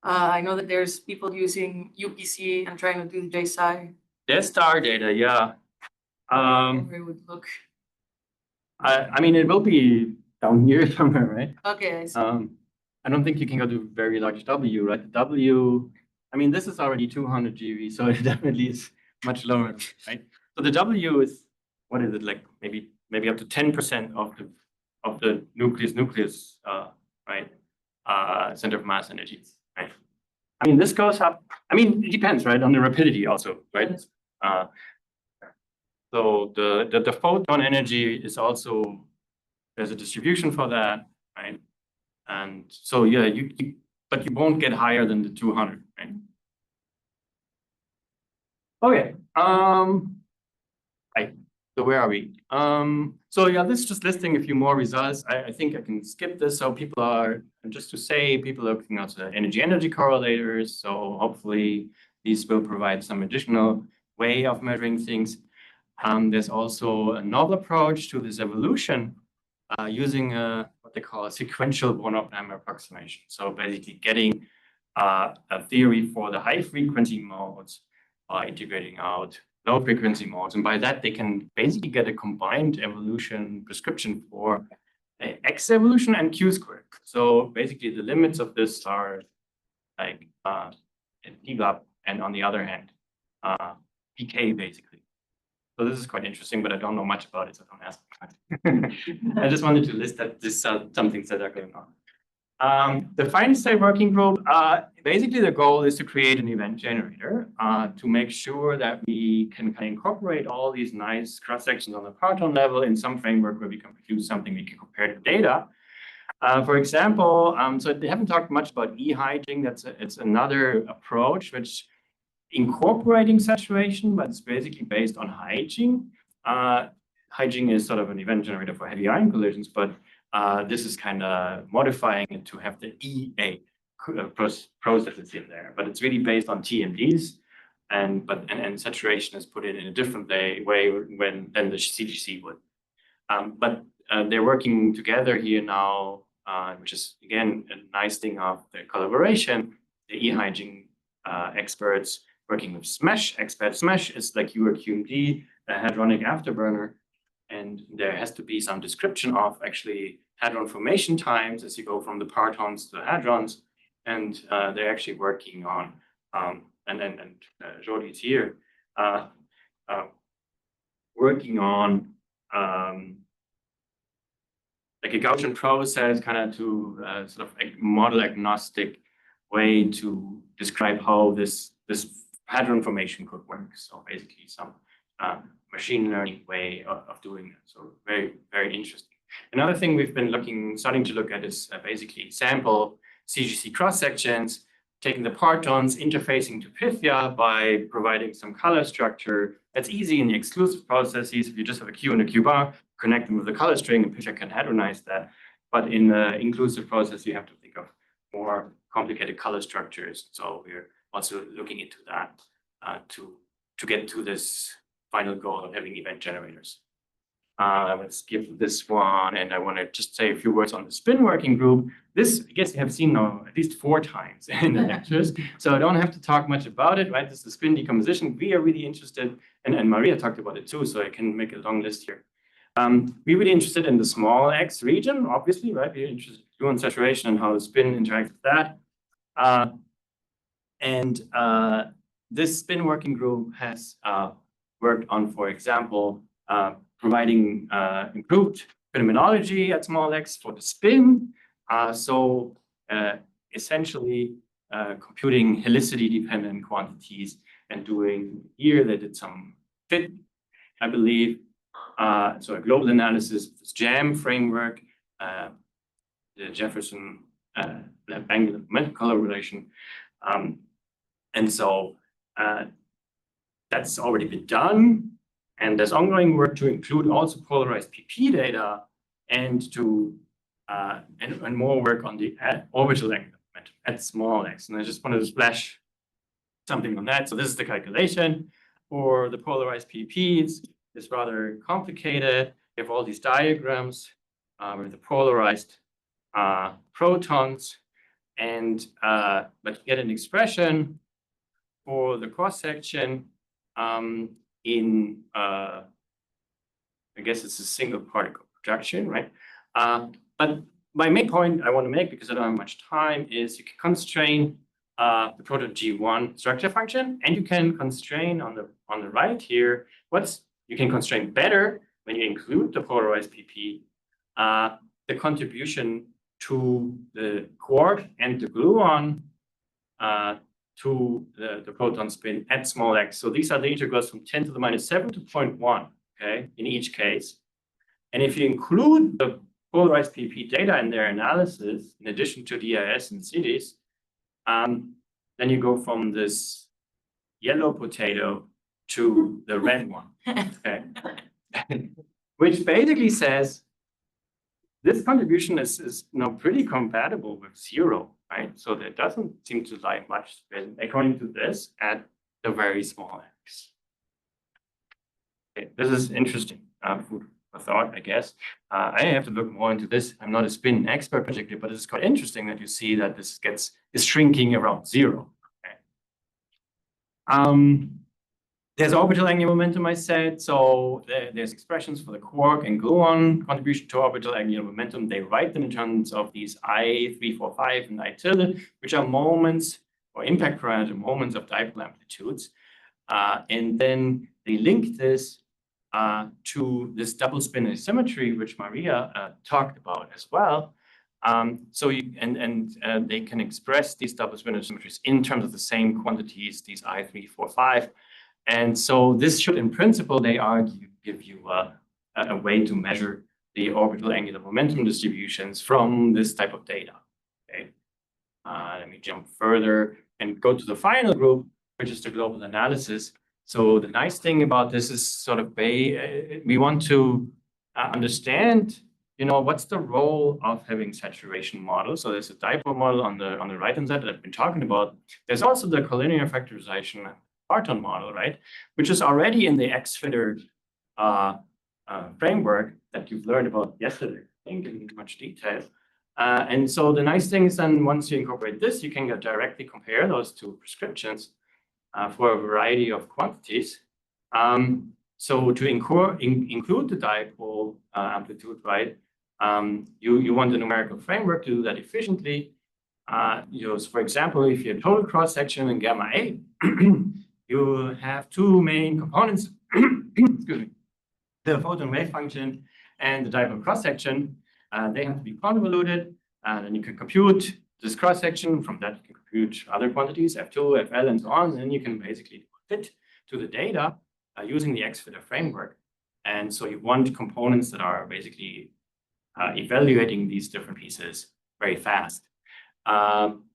I know that there's people using UPC and trying to do the J-psi. There's STAR data, yeah. Where it would look. I mean, it will be down here somewhere, right? Okay, I see. I don't think you can go to very large W, right? The W, I mean, this is already 200 GeV, so it definitely is much lower, right? So the W is, what is it, like maybe up to 10% of the nucleus, right? Center of mass energies, right? I mean, this goes up. I mean, it depends, right, on the rapidity also, right? So the photon energy is also, there's a distribution for that, right? And so yeah, but you won't get higher than the 200, right? Okay. Right. So where are we? So yeah, this is just listing a few more results. I think I can skip this. So people are, just to say, people are looking at energy correlators. So hopefully these will provide some additional way of measuring things. There's also a novel approach to this evolution using what they call a sequential one-off-number approximation. So basically getting a theory for the high frequency modes by integrating out low frequency modes. And by that, they can basically get a combined evolution prescription for X evolution and Q squared. So basically the limits of this are like T-GAP and on the other hand, PK basically. So this is quite interesting, but I don't know much about it, so don't ask me. I just wanted to list that this some things that are going on. The final state working group, basically the goal is to create an event generator to make sure that we can kind of incorporate all these nice cross sections on the parton level in some framework where we can produce something we can compare to data. For example, so they haven't talked much about e-hygiene. It's another approach which incorporating saturation, but it's basically based on hygiene. Hygiene is sort of an event generator for heavy ion collisions, but this is kind of modifying it to have the EA processes in there, but it's really based on TMDs, and saturation is put in a different way than the CGC would. But they're working together here now, which is again a nice thing of the collaboration. The e-hygiene experts working with SMESH experts. SMESH is like your QMD, a hadronic afterburner. And there has to be some description of actually hadron formation times as you go from the partons to the hadrons. And they're actually working on, and Jordi is here, working on like a Gaussian process kind of to sort of a model agnostic way to describe how this hadron formation could work. So basically some machine learning way of doing it. So very, very interesting. Another thing we've been starting to look at is basically sample CGC cross sections, taking the partons, interfacing to Pythia by providing some color structure. That's easy in the exclusive processes. If you just have a Q and a Q bar, connect them with a color string, and Pythia can hadronize that. But in the inclusive process, you have to think of more complicated color structures. So we're also looking into that to get to this final goal of having event generators. Let's give this one, and I want to just say a few words on the spin working group. This, I guess you have seen now at least 4 times in the lectures, so I don't have to talk much about it, right? This is the spin decomposition. We are really interested, and Maria talked about it too, so I can make a long list here. We're really interested in the small x region, obviously, right? We're interested in gluon saturation and how the spin interacts with that. This spin working group has worked on, for example, providing improved phenomenology at small x for the spin. Essentially computing helicity-dependent quantities and doing here, they did some fit, I believe. So a global analysis of this JAM framework, the Jefferson angular momentum color relation. And so that's already been done. And there's ongoing work to include also polarized PP data and to and more work on the orbital angular momentum at small x. And I just wanted to splash something on that. So this is the calculation for the polarized PPs. It's rather complicated. You have all these diagrams with the polarized protons, and but you get an expression for the cross section in I guess it's a single particle projection, right? But my main point I want to make, because I don't have much time, is you can constrain the proton G1 structure function, and you can constrain on the right here. You can constrain better when you include the polarized PP, the contribution to the quark and the gluon to the proton spin at small x. So these are the integrals from 10 to the -7 to 0.1, okay, in each case. And if you include the polarized PP data in their analysis, in addition to DIS and CITES, then you go from this yellow potato to the red one. Okay. which basically says this contribution is pretty compatible with 0, right? So there doesn't seem to lie much according to this at the very small x. Okay, this is interesting food for thought, I guess. I have to look more into this. I'm not a spin expert particularly, but it's quite interesting that you see that this is shrinking around 0. Okay. There's orbital angular momentum, I said. So there's expressions for the quark and gluon contribution to orbital angular momentum. They write them in terms of these I345 and I tilde, which are moments or impact parameter moments of dipole amplitudes. And then they link this to this double spin asymmetry, which Maria talked about as well. So they can express these double spin asymmetries in terms of the same quantities, these I345. And so this should, in principle, they argue, give you a way to measure the orbital angular momentum distributions from this type of data. Okay. Let me jump further and go to the final group, which is the global analysis. So the nice thing about this is sort of we want to understand, what's the role of having saturation models. So there's a dipole model on the right-hand side that I've been talking about. There's also the collinear factorization parton model, right, which is already in the X-FITR framework that you've learned about yesterday, I think, in much detail. And so the nice thing is then once you incorporate this, you can directly compare those two prescriptions for a variety of quantities. So to include the dipole amplitude, right, you want a numerical framework to do that efficiently. For example, if you have total cross-section in gamma A, you have two main components, excuse me, the photon wave function and the dipole cross-section. They have to be convoluted, and then you can compute this cross-section. From that, you can compute other quantities, F2, FL, and so on. And then you can basically fit to the data using the X-FITR framework. And so you want components that are basically evaluating these different pieces very fast.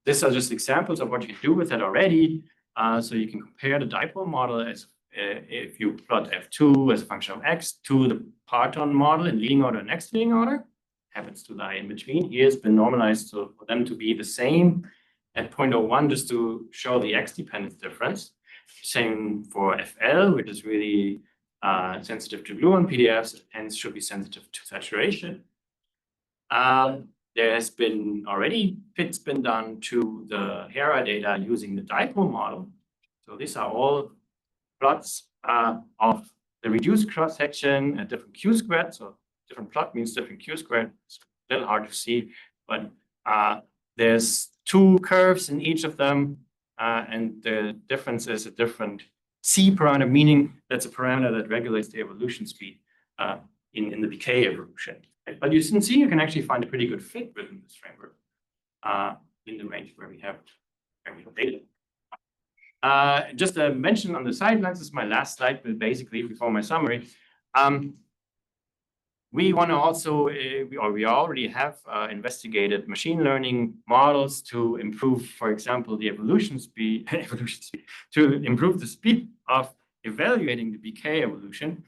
These are just examples of what you can do with it already. So you can compare the dipole model as if you plot F2 as a function of X to the parton model in leading order and next leading order. Happens to lie in between. Here it's been normalized for them to be the same at 0.01 just to show the X dependence difference. Same for FL, which is really sensitive to gluon PDFs, hence should be sensitive to saturation. There has been already fits been done to the HERA data using the dipole model. So these are all plots of the reduced cross-section at different Q squared. So different plot means different Q squared. It's a little hard to see, but there's two curves in each of them. And the difference is a different C parameter, meaning that's a parameter that regulates the evolution speed in the decay evolution. But you can see you can actually find a pretty good fit within this framework in the range where we have data. Just a mention on the sidelines, this is my last slide, but basically before my summary. We want to also, we already have investigated machine learning models to improve, for example, the evolution speed, to improve the speed of evaluating the BK evolution.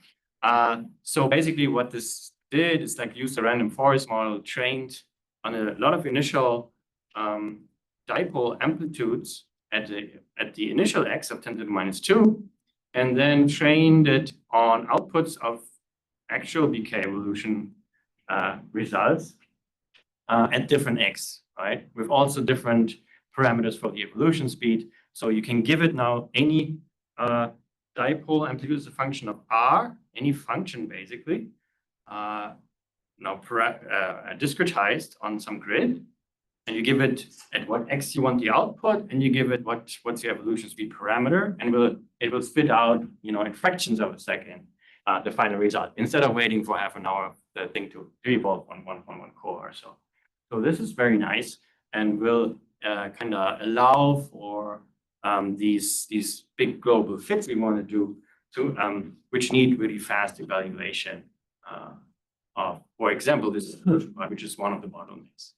So basically what this did is like use a random forest model trained on a lot of initial dipole amplitudes at the initial X of 10 to the -2, and then trained it on outputs of actual BK evolution results at different X, right? With also different parameters for the evolution speed. So you can give it now any dipole amplitude as a function of R, any function basically, now discretized on some grid, and you give it at what X you want the output, and you give it what's the evolution speed parameter, and it will spit out, in fractions of a second, the final result, instead of waiting for half an hour the thing to evolve on one core or so. So this is very nice and will kind of allow for these big global fits we want to do which need really fast evaluation of, for example, this which is one of the bottlenecks.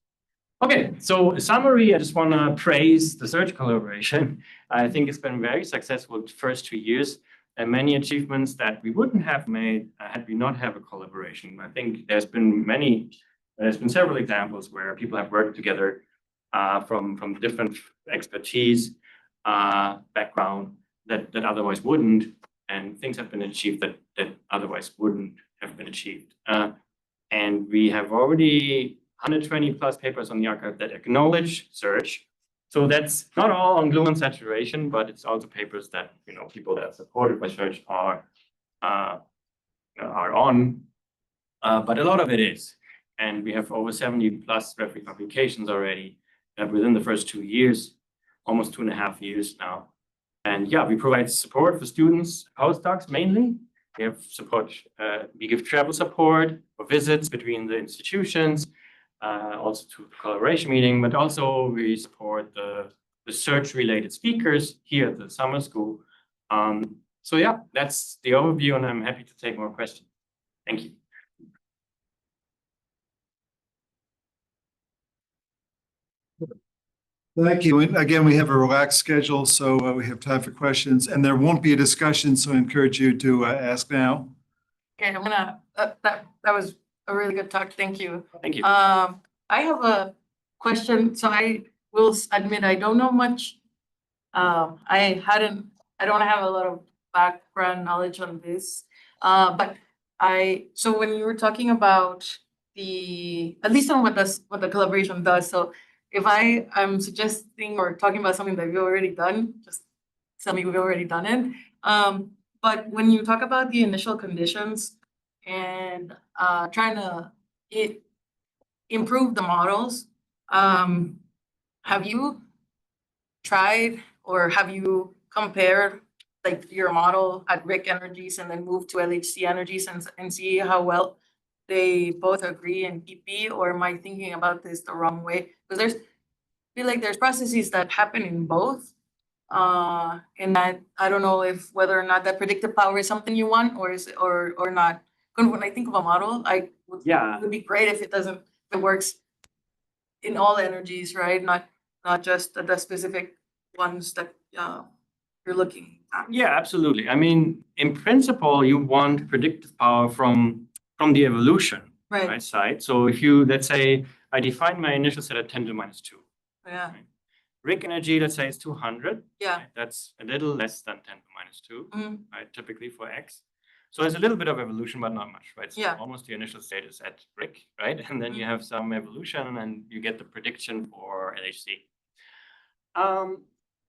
Okay, so a summary, I just want to praise the SURGE collaboration. I think it's been very successful the first 2 years. and many achievements that we wouldn't have made had we not have a collaboration. I think there's been several examples where people have worked together from different expertise background that otherwise wouldn't, and things have been achieved that otherwise wouldn't have been achieved. And we have already 120 plus papers on the archive that acknowledge SURGE. So that's not all on gluon saturation, but it's also papers that people that are supported by SURGE are on. But a lot of it is, and we have over 70 plus referee publications already within the first 2 years, almost 2.5 years now. And yeah, we provide support for students, postdocs mainly. We have support. We give travel support for visits between the institutions. Also to the collaboration meeting, but also we support the SURGE-related speakers here at the summer school. So yeah, that's the overview, and I'm happy to take more questions. Thank you. Thank you. And again, we have a relaxed schedule, so we have time for questions, and there won't be a discussion, so I encourage you to ask now. Okay, I'm gonna, that was a really good talk. Thank you. Thank you. I have a question. So I will admit I don't know much. I don't have a lot of background knowledge on this. But so when you were talking about at least on what the collaboration does. So if I'm suggesting or talking about something that we've already done, just tell me we've already done it. But when you talk about the initial conditions and trying to improve the models, have you tried or have you compared like your model at RIC energies and then moved to LHC energies and see how well they both agree in PP, or am I thinking about this the wrong way? Because I feel like there's processes that happen in both. And that I don't know whether or not that predictive power is something you want or is or not. When I think of a model, it would be great if it works in all energies, right? Not just the specific ones that you're looking at. Yeah, absolutely. I mean, in principle, you want predictive power from the evolution right side. So if you, let's say, I define my initial set at 10 to the minus 2. Yeah. Right? RIC energy, let's say, is 200. Yeah. Right? That's a little less than 10 to the minus 2, Mhm. right? Typically for X. So there's a little bit of evolution, but not much, right? So Yeah. almost the initial state is at RIC, right? And then you have some evolution and you get the prediction for LHC.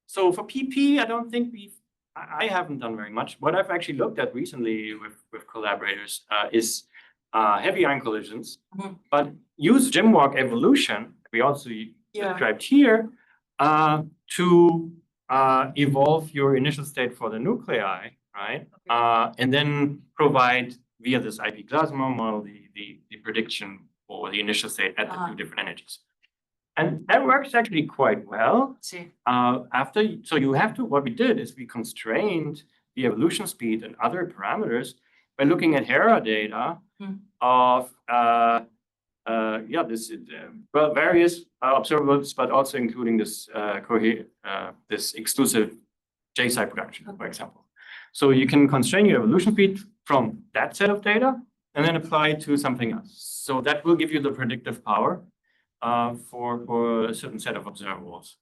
So for PP, I don't think I haven't done very much. What I've actually looked at recently with collaborators is heavy ion collisions, but use GymWalk evolution, we also described here, to evolve your initial state for the nuclei, right? And then provide via this IP plasma model the prediction for the initial state at the two different energies. And that works actually quite well. See. So you have to, what we did is we constrained the evolution speed and other parameters by looking at HERA data of various observables, but also including this this exclusive J-psi production, for example. So you can constrain your evolution speed from that set of data and then apply it to something else. So that will give you the predictive power for a certain set of observables.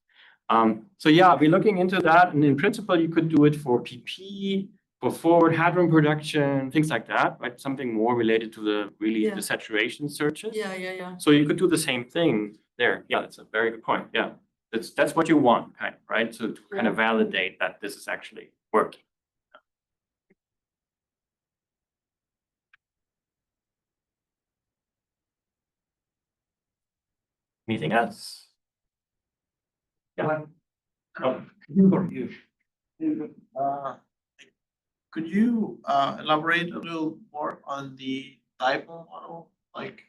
So yeah, we're looking into that, and in principle, you could do it for PP, for forward hadron production, things like that, right? Something more related to the saturation searches. Yeah. So you could do the same thing there. Yeah, that's a very good point. Yeah, that's what you want, kind of, right? So to kind of validate that this is actually working. Anything else? Yeah. Could you elaborate a little more on the dipole model, like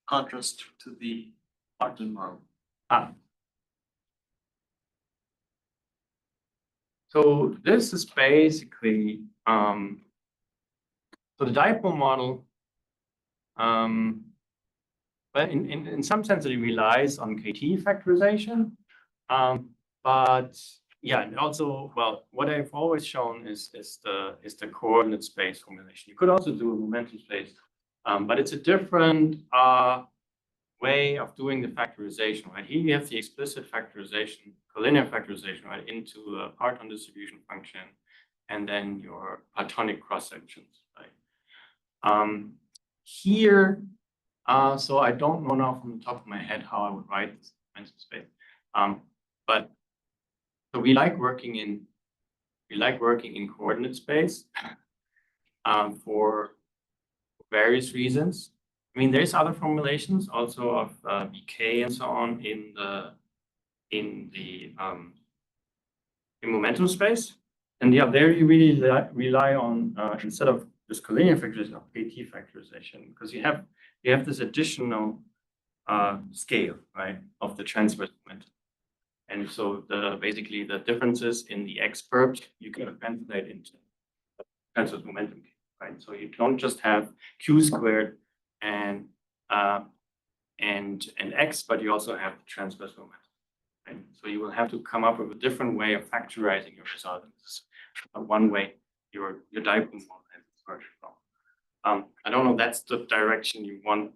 contrast to the Martin model? So this is basically so the dipole model. But in some sense, it relies on KT factorization, but Yeah, and also, well, what I've always shown is the coordinate space formulation. You could also do a momentum space, but it's a different way of doing the factorization, right? Here you have the explicit factorization, collinear factorization, right, into a parton distribution function, and then your partonic cross sections, right? Here, so I don't know now from the top of my head how I would write this momentum space, but so we like working in coordinate space for various reasons. I mean, there's other formulations also of BK and so on in the momentum space, and yeah, there you really rely on instead of just collinear factorization, of KT factorization, because you have this additional scale, right, of the transverse momentum. And so basically the differences in the X verbs you can translate into transverse momentum, right? So you don't just have Q squared and X, but you also have transverse momentum, right? So you will have to come up with a different way of factorizing your result. One way your dipole model has its version from. I don't know, that's the direction you want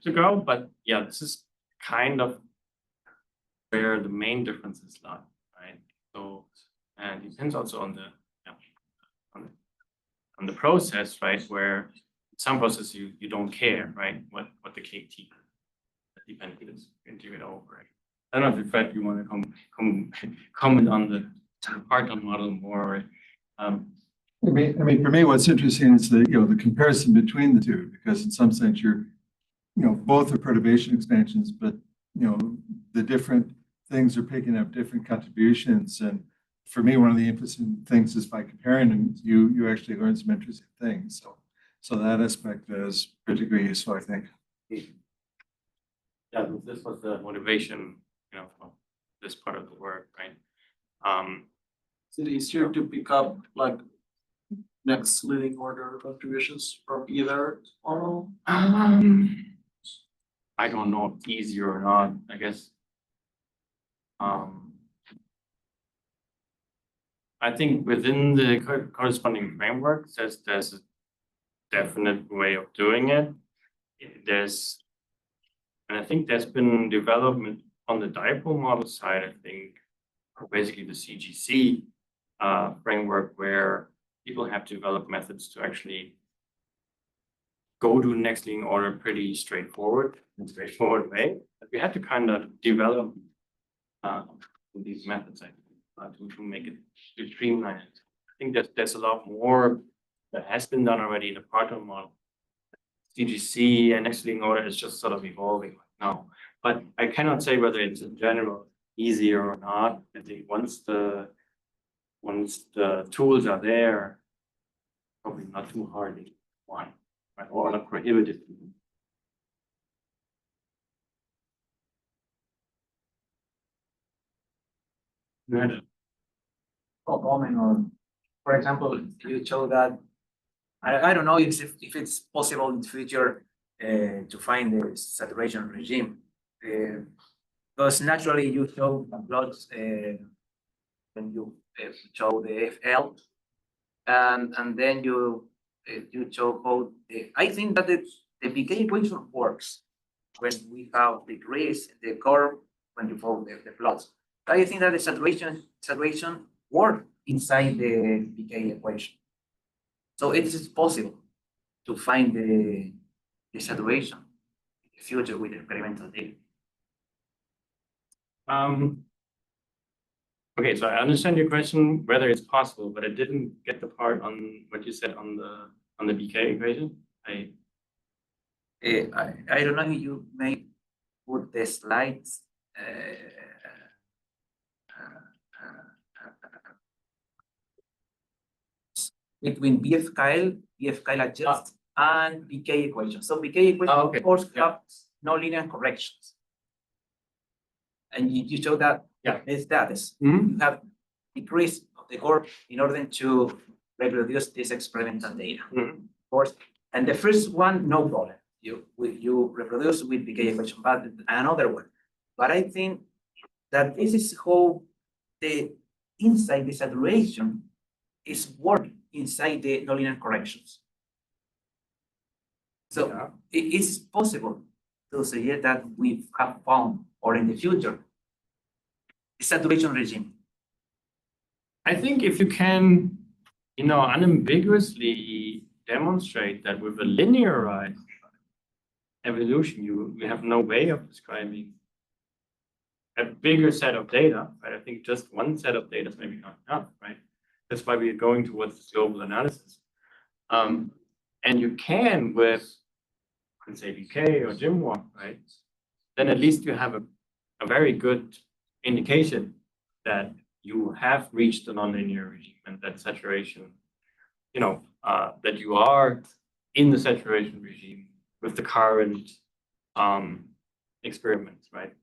to go, but yeah, this is kind of where the main differences lie, right? So, and it depends also on the process, right? Where some processes you don't care, right? What the KT dependence into it over. Right? I don't know if Fred, you want to comment on the parton model more. I mean, for me, what's interesting is the comparison between the two, because in some sense both are perturbation expansions, but the different things are picking up different contributions. And for me, one of the interesting things is by comparing them, you actually learn some interesting things. So that aspect is particularly useful, I think. Yeah, this was the motivation, for this part of the work, right? Is it easier to pick up like next leading order contributions from either model? I don't know if easier or not, I guess. I think within the corresponding framework, there's a definite way of doing it. And I think there's been development on the dipole model side, I think, basically the CGC framework, where people have developed methods to actually go to next leading order pretty straightforward way. But we had to kind of develop these methods, I think, to make it, to streamline it. I think there's a lot more that has been done already in the parton model. CGC and next leading order is just sort of evolving right now. But I cannot say whether it's in general easier or not. I think once the tools are there, probably not too hard to one, right? Or not prohibitive. Comment on, for example, you show that I don't know if it's possible in the future to find the saturation regime, because naturally you show plots when you show the FL, and then you show how I think that the BK equation works when we have decrease in the curve when you follow the plots. I think that the saturation work inside the BK equation. So it is possible to find the saturation in the future with experimental data. Okay, so I understand your question whether it's possible, but I didn't get the part on what you said on the BK equation. I don't know if you may put the slides. Between BF adjust and BK equation. So BK equation, okay. Of course, Yeah. have no linear corrections. And you show that it's status. You have decrease of the curve in order to reproduce this experimental data. Of course, and the first one, no problem. You reproduce with BK equation, but another one. But I think that this is how the inside the saturation is working inside the nonlinear corrections. So Yeah. it is possible to say that we have found, or in the future, a saturation regime. I think if you can, unambiguously demonstrate that with a linearized evolution, we have no way of describing a bigger set of data, right? I think just one set of data is maybe not enough, right? That's why we're going towards this global analysis. And you can with, let's say, BK or Jimwalk, right? Then at least you have a very good indication that you have reached a nonlinear regime and that saturation, that you are in the saturation regime with the current experiments, right?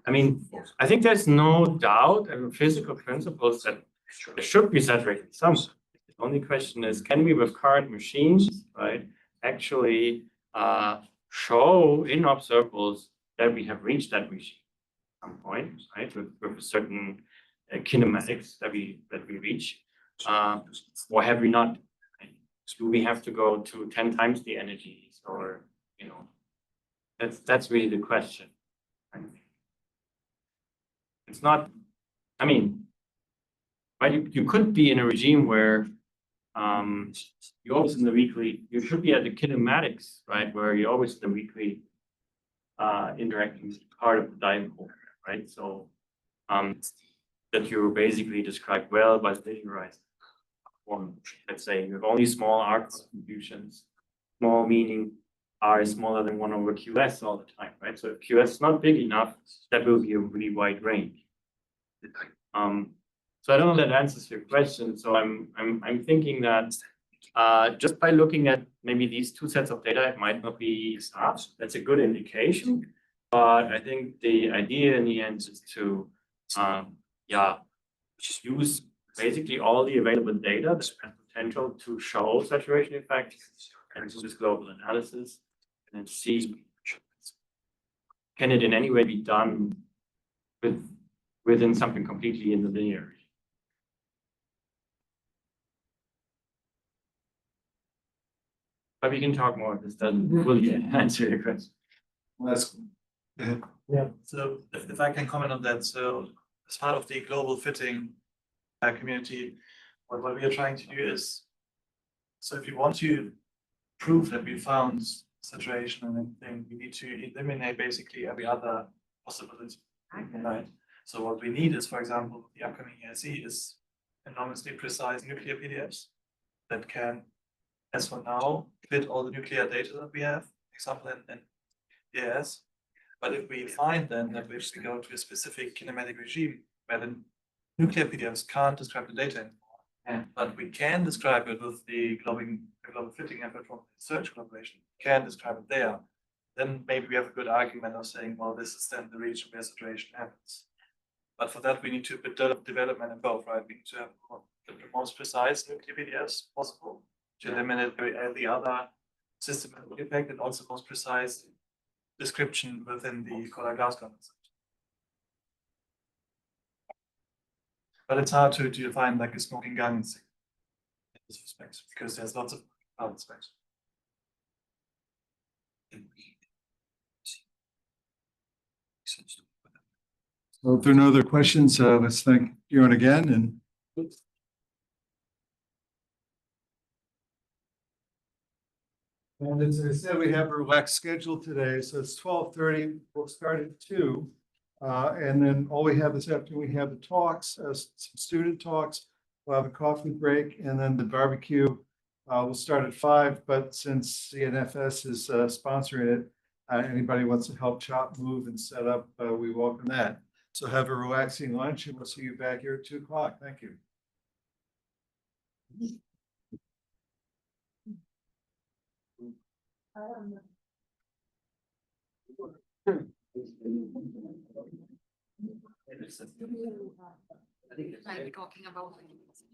I mean, I think there's no doubt in physical principles that there should be saturation somewhere. The only question is, can we with current machines, right, actually show in observables that we have reached that regime at some point, right, with a certain kinematics that we reach, or have we not? Right? Do we have to go to 10 times the energies, or that's really the question. Right? It's not. I mean, right? You could be in a regime where you're always in the weekly. You should be at the kinematics, right, where you're always in the weekly interacting with part of the dipole, right? So that you basically described well by linearized form. Let's say you have only small R contributions, small meaning R is smaller than 1 over QS all the time, right? So if QS is not big enough, that will be a really wide range. So I don't know if that answers your question. So I'm thinking that just by looking at maybe these two sets of data, it might not be enough. That's a good indication. But I think the idea in the end is to just use basically all the available data that has potential to show saturation effects and do this global analysis and then see, can it in any way be done within something completely in the linear? But we can talk more. This doesn't really answer your question. Yeah, so if I can comment on that, so as part of the global fitting community, what we are trying to do is, so if you want to prove that we found saturation and everything, we need to eliminate basically every other possibility, right? So what we need is, for example, the upcoming ESE is enormously precise nuclear PDFs that can, as for now, fit all the nuclear data that we have, example in EAS. But if we find then that we go to a specific kinematic regime where the nuclear PDFs can't describe the data anymore, but we can describe it with the global fitting effort from the SURGE collaboration, can describe it there, then maybe we have a good argument of saying, well, this is then the region where saturation happens. But for that, we need to develop development in both, right? We need to have the most precise nuclear PDFs possible to eliminate the other systematic impact and also most precise description within the color glass concept. But it's hard to define like a smoking gun in this respect because there's lots of other specs. So if there are no other questions, let's thank Bjorn again and. And as I said, we have a relaxed schedule today, so it's 12:30. We'll start at 2. And then all we have this afternoon, we have the talks, some student talks. We'll have a coffee break, and then the barbecue will start at 5. But since CNFS is sponsoring it, anybody wants to help chop, move, and set up, we welcome that. So have a relaxing lunch, and we'll see you back here at 2 o'clock. Thank you. I'm talking about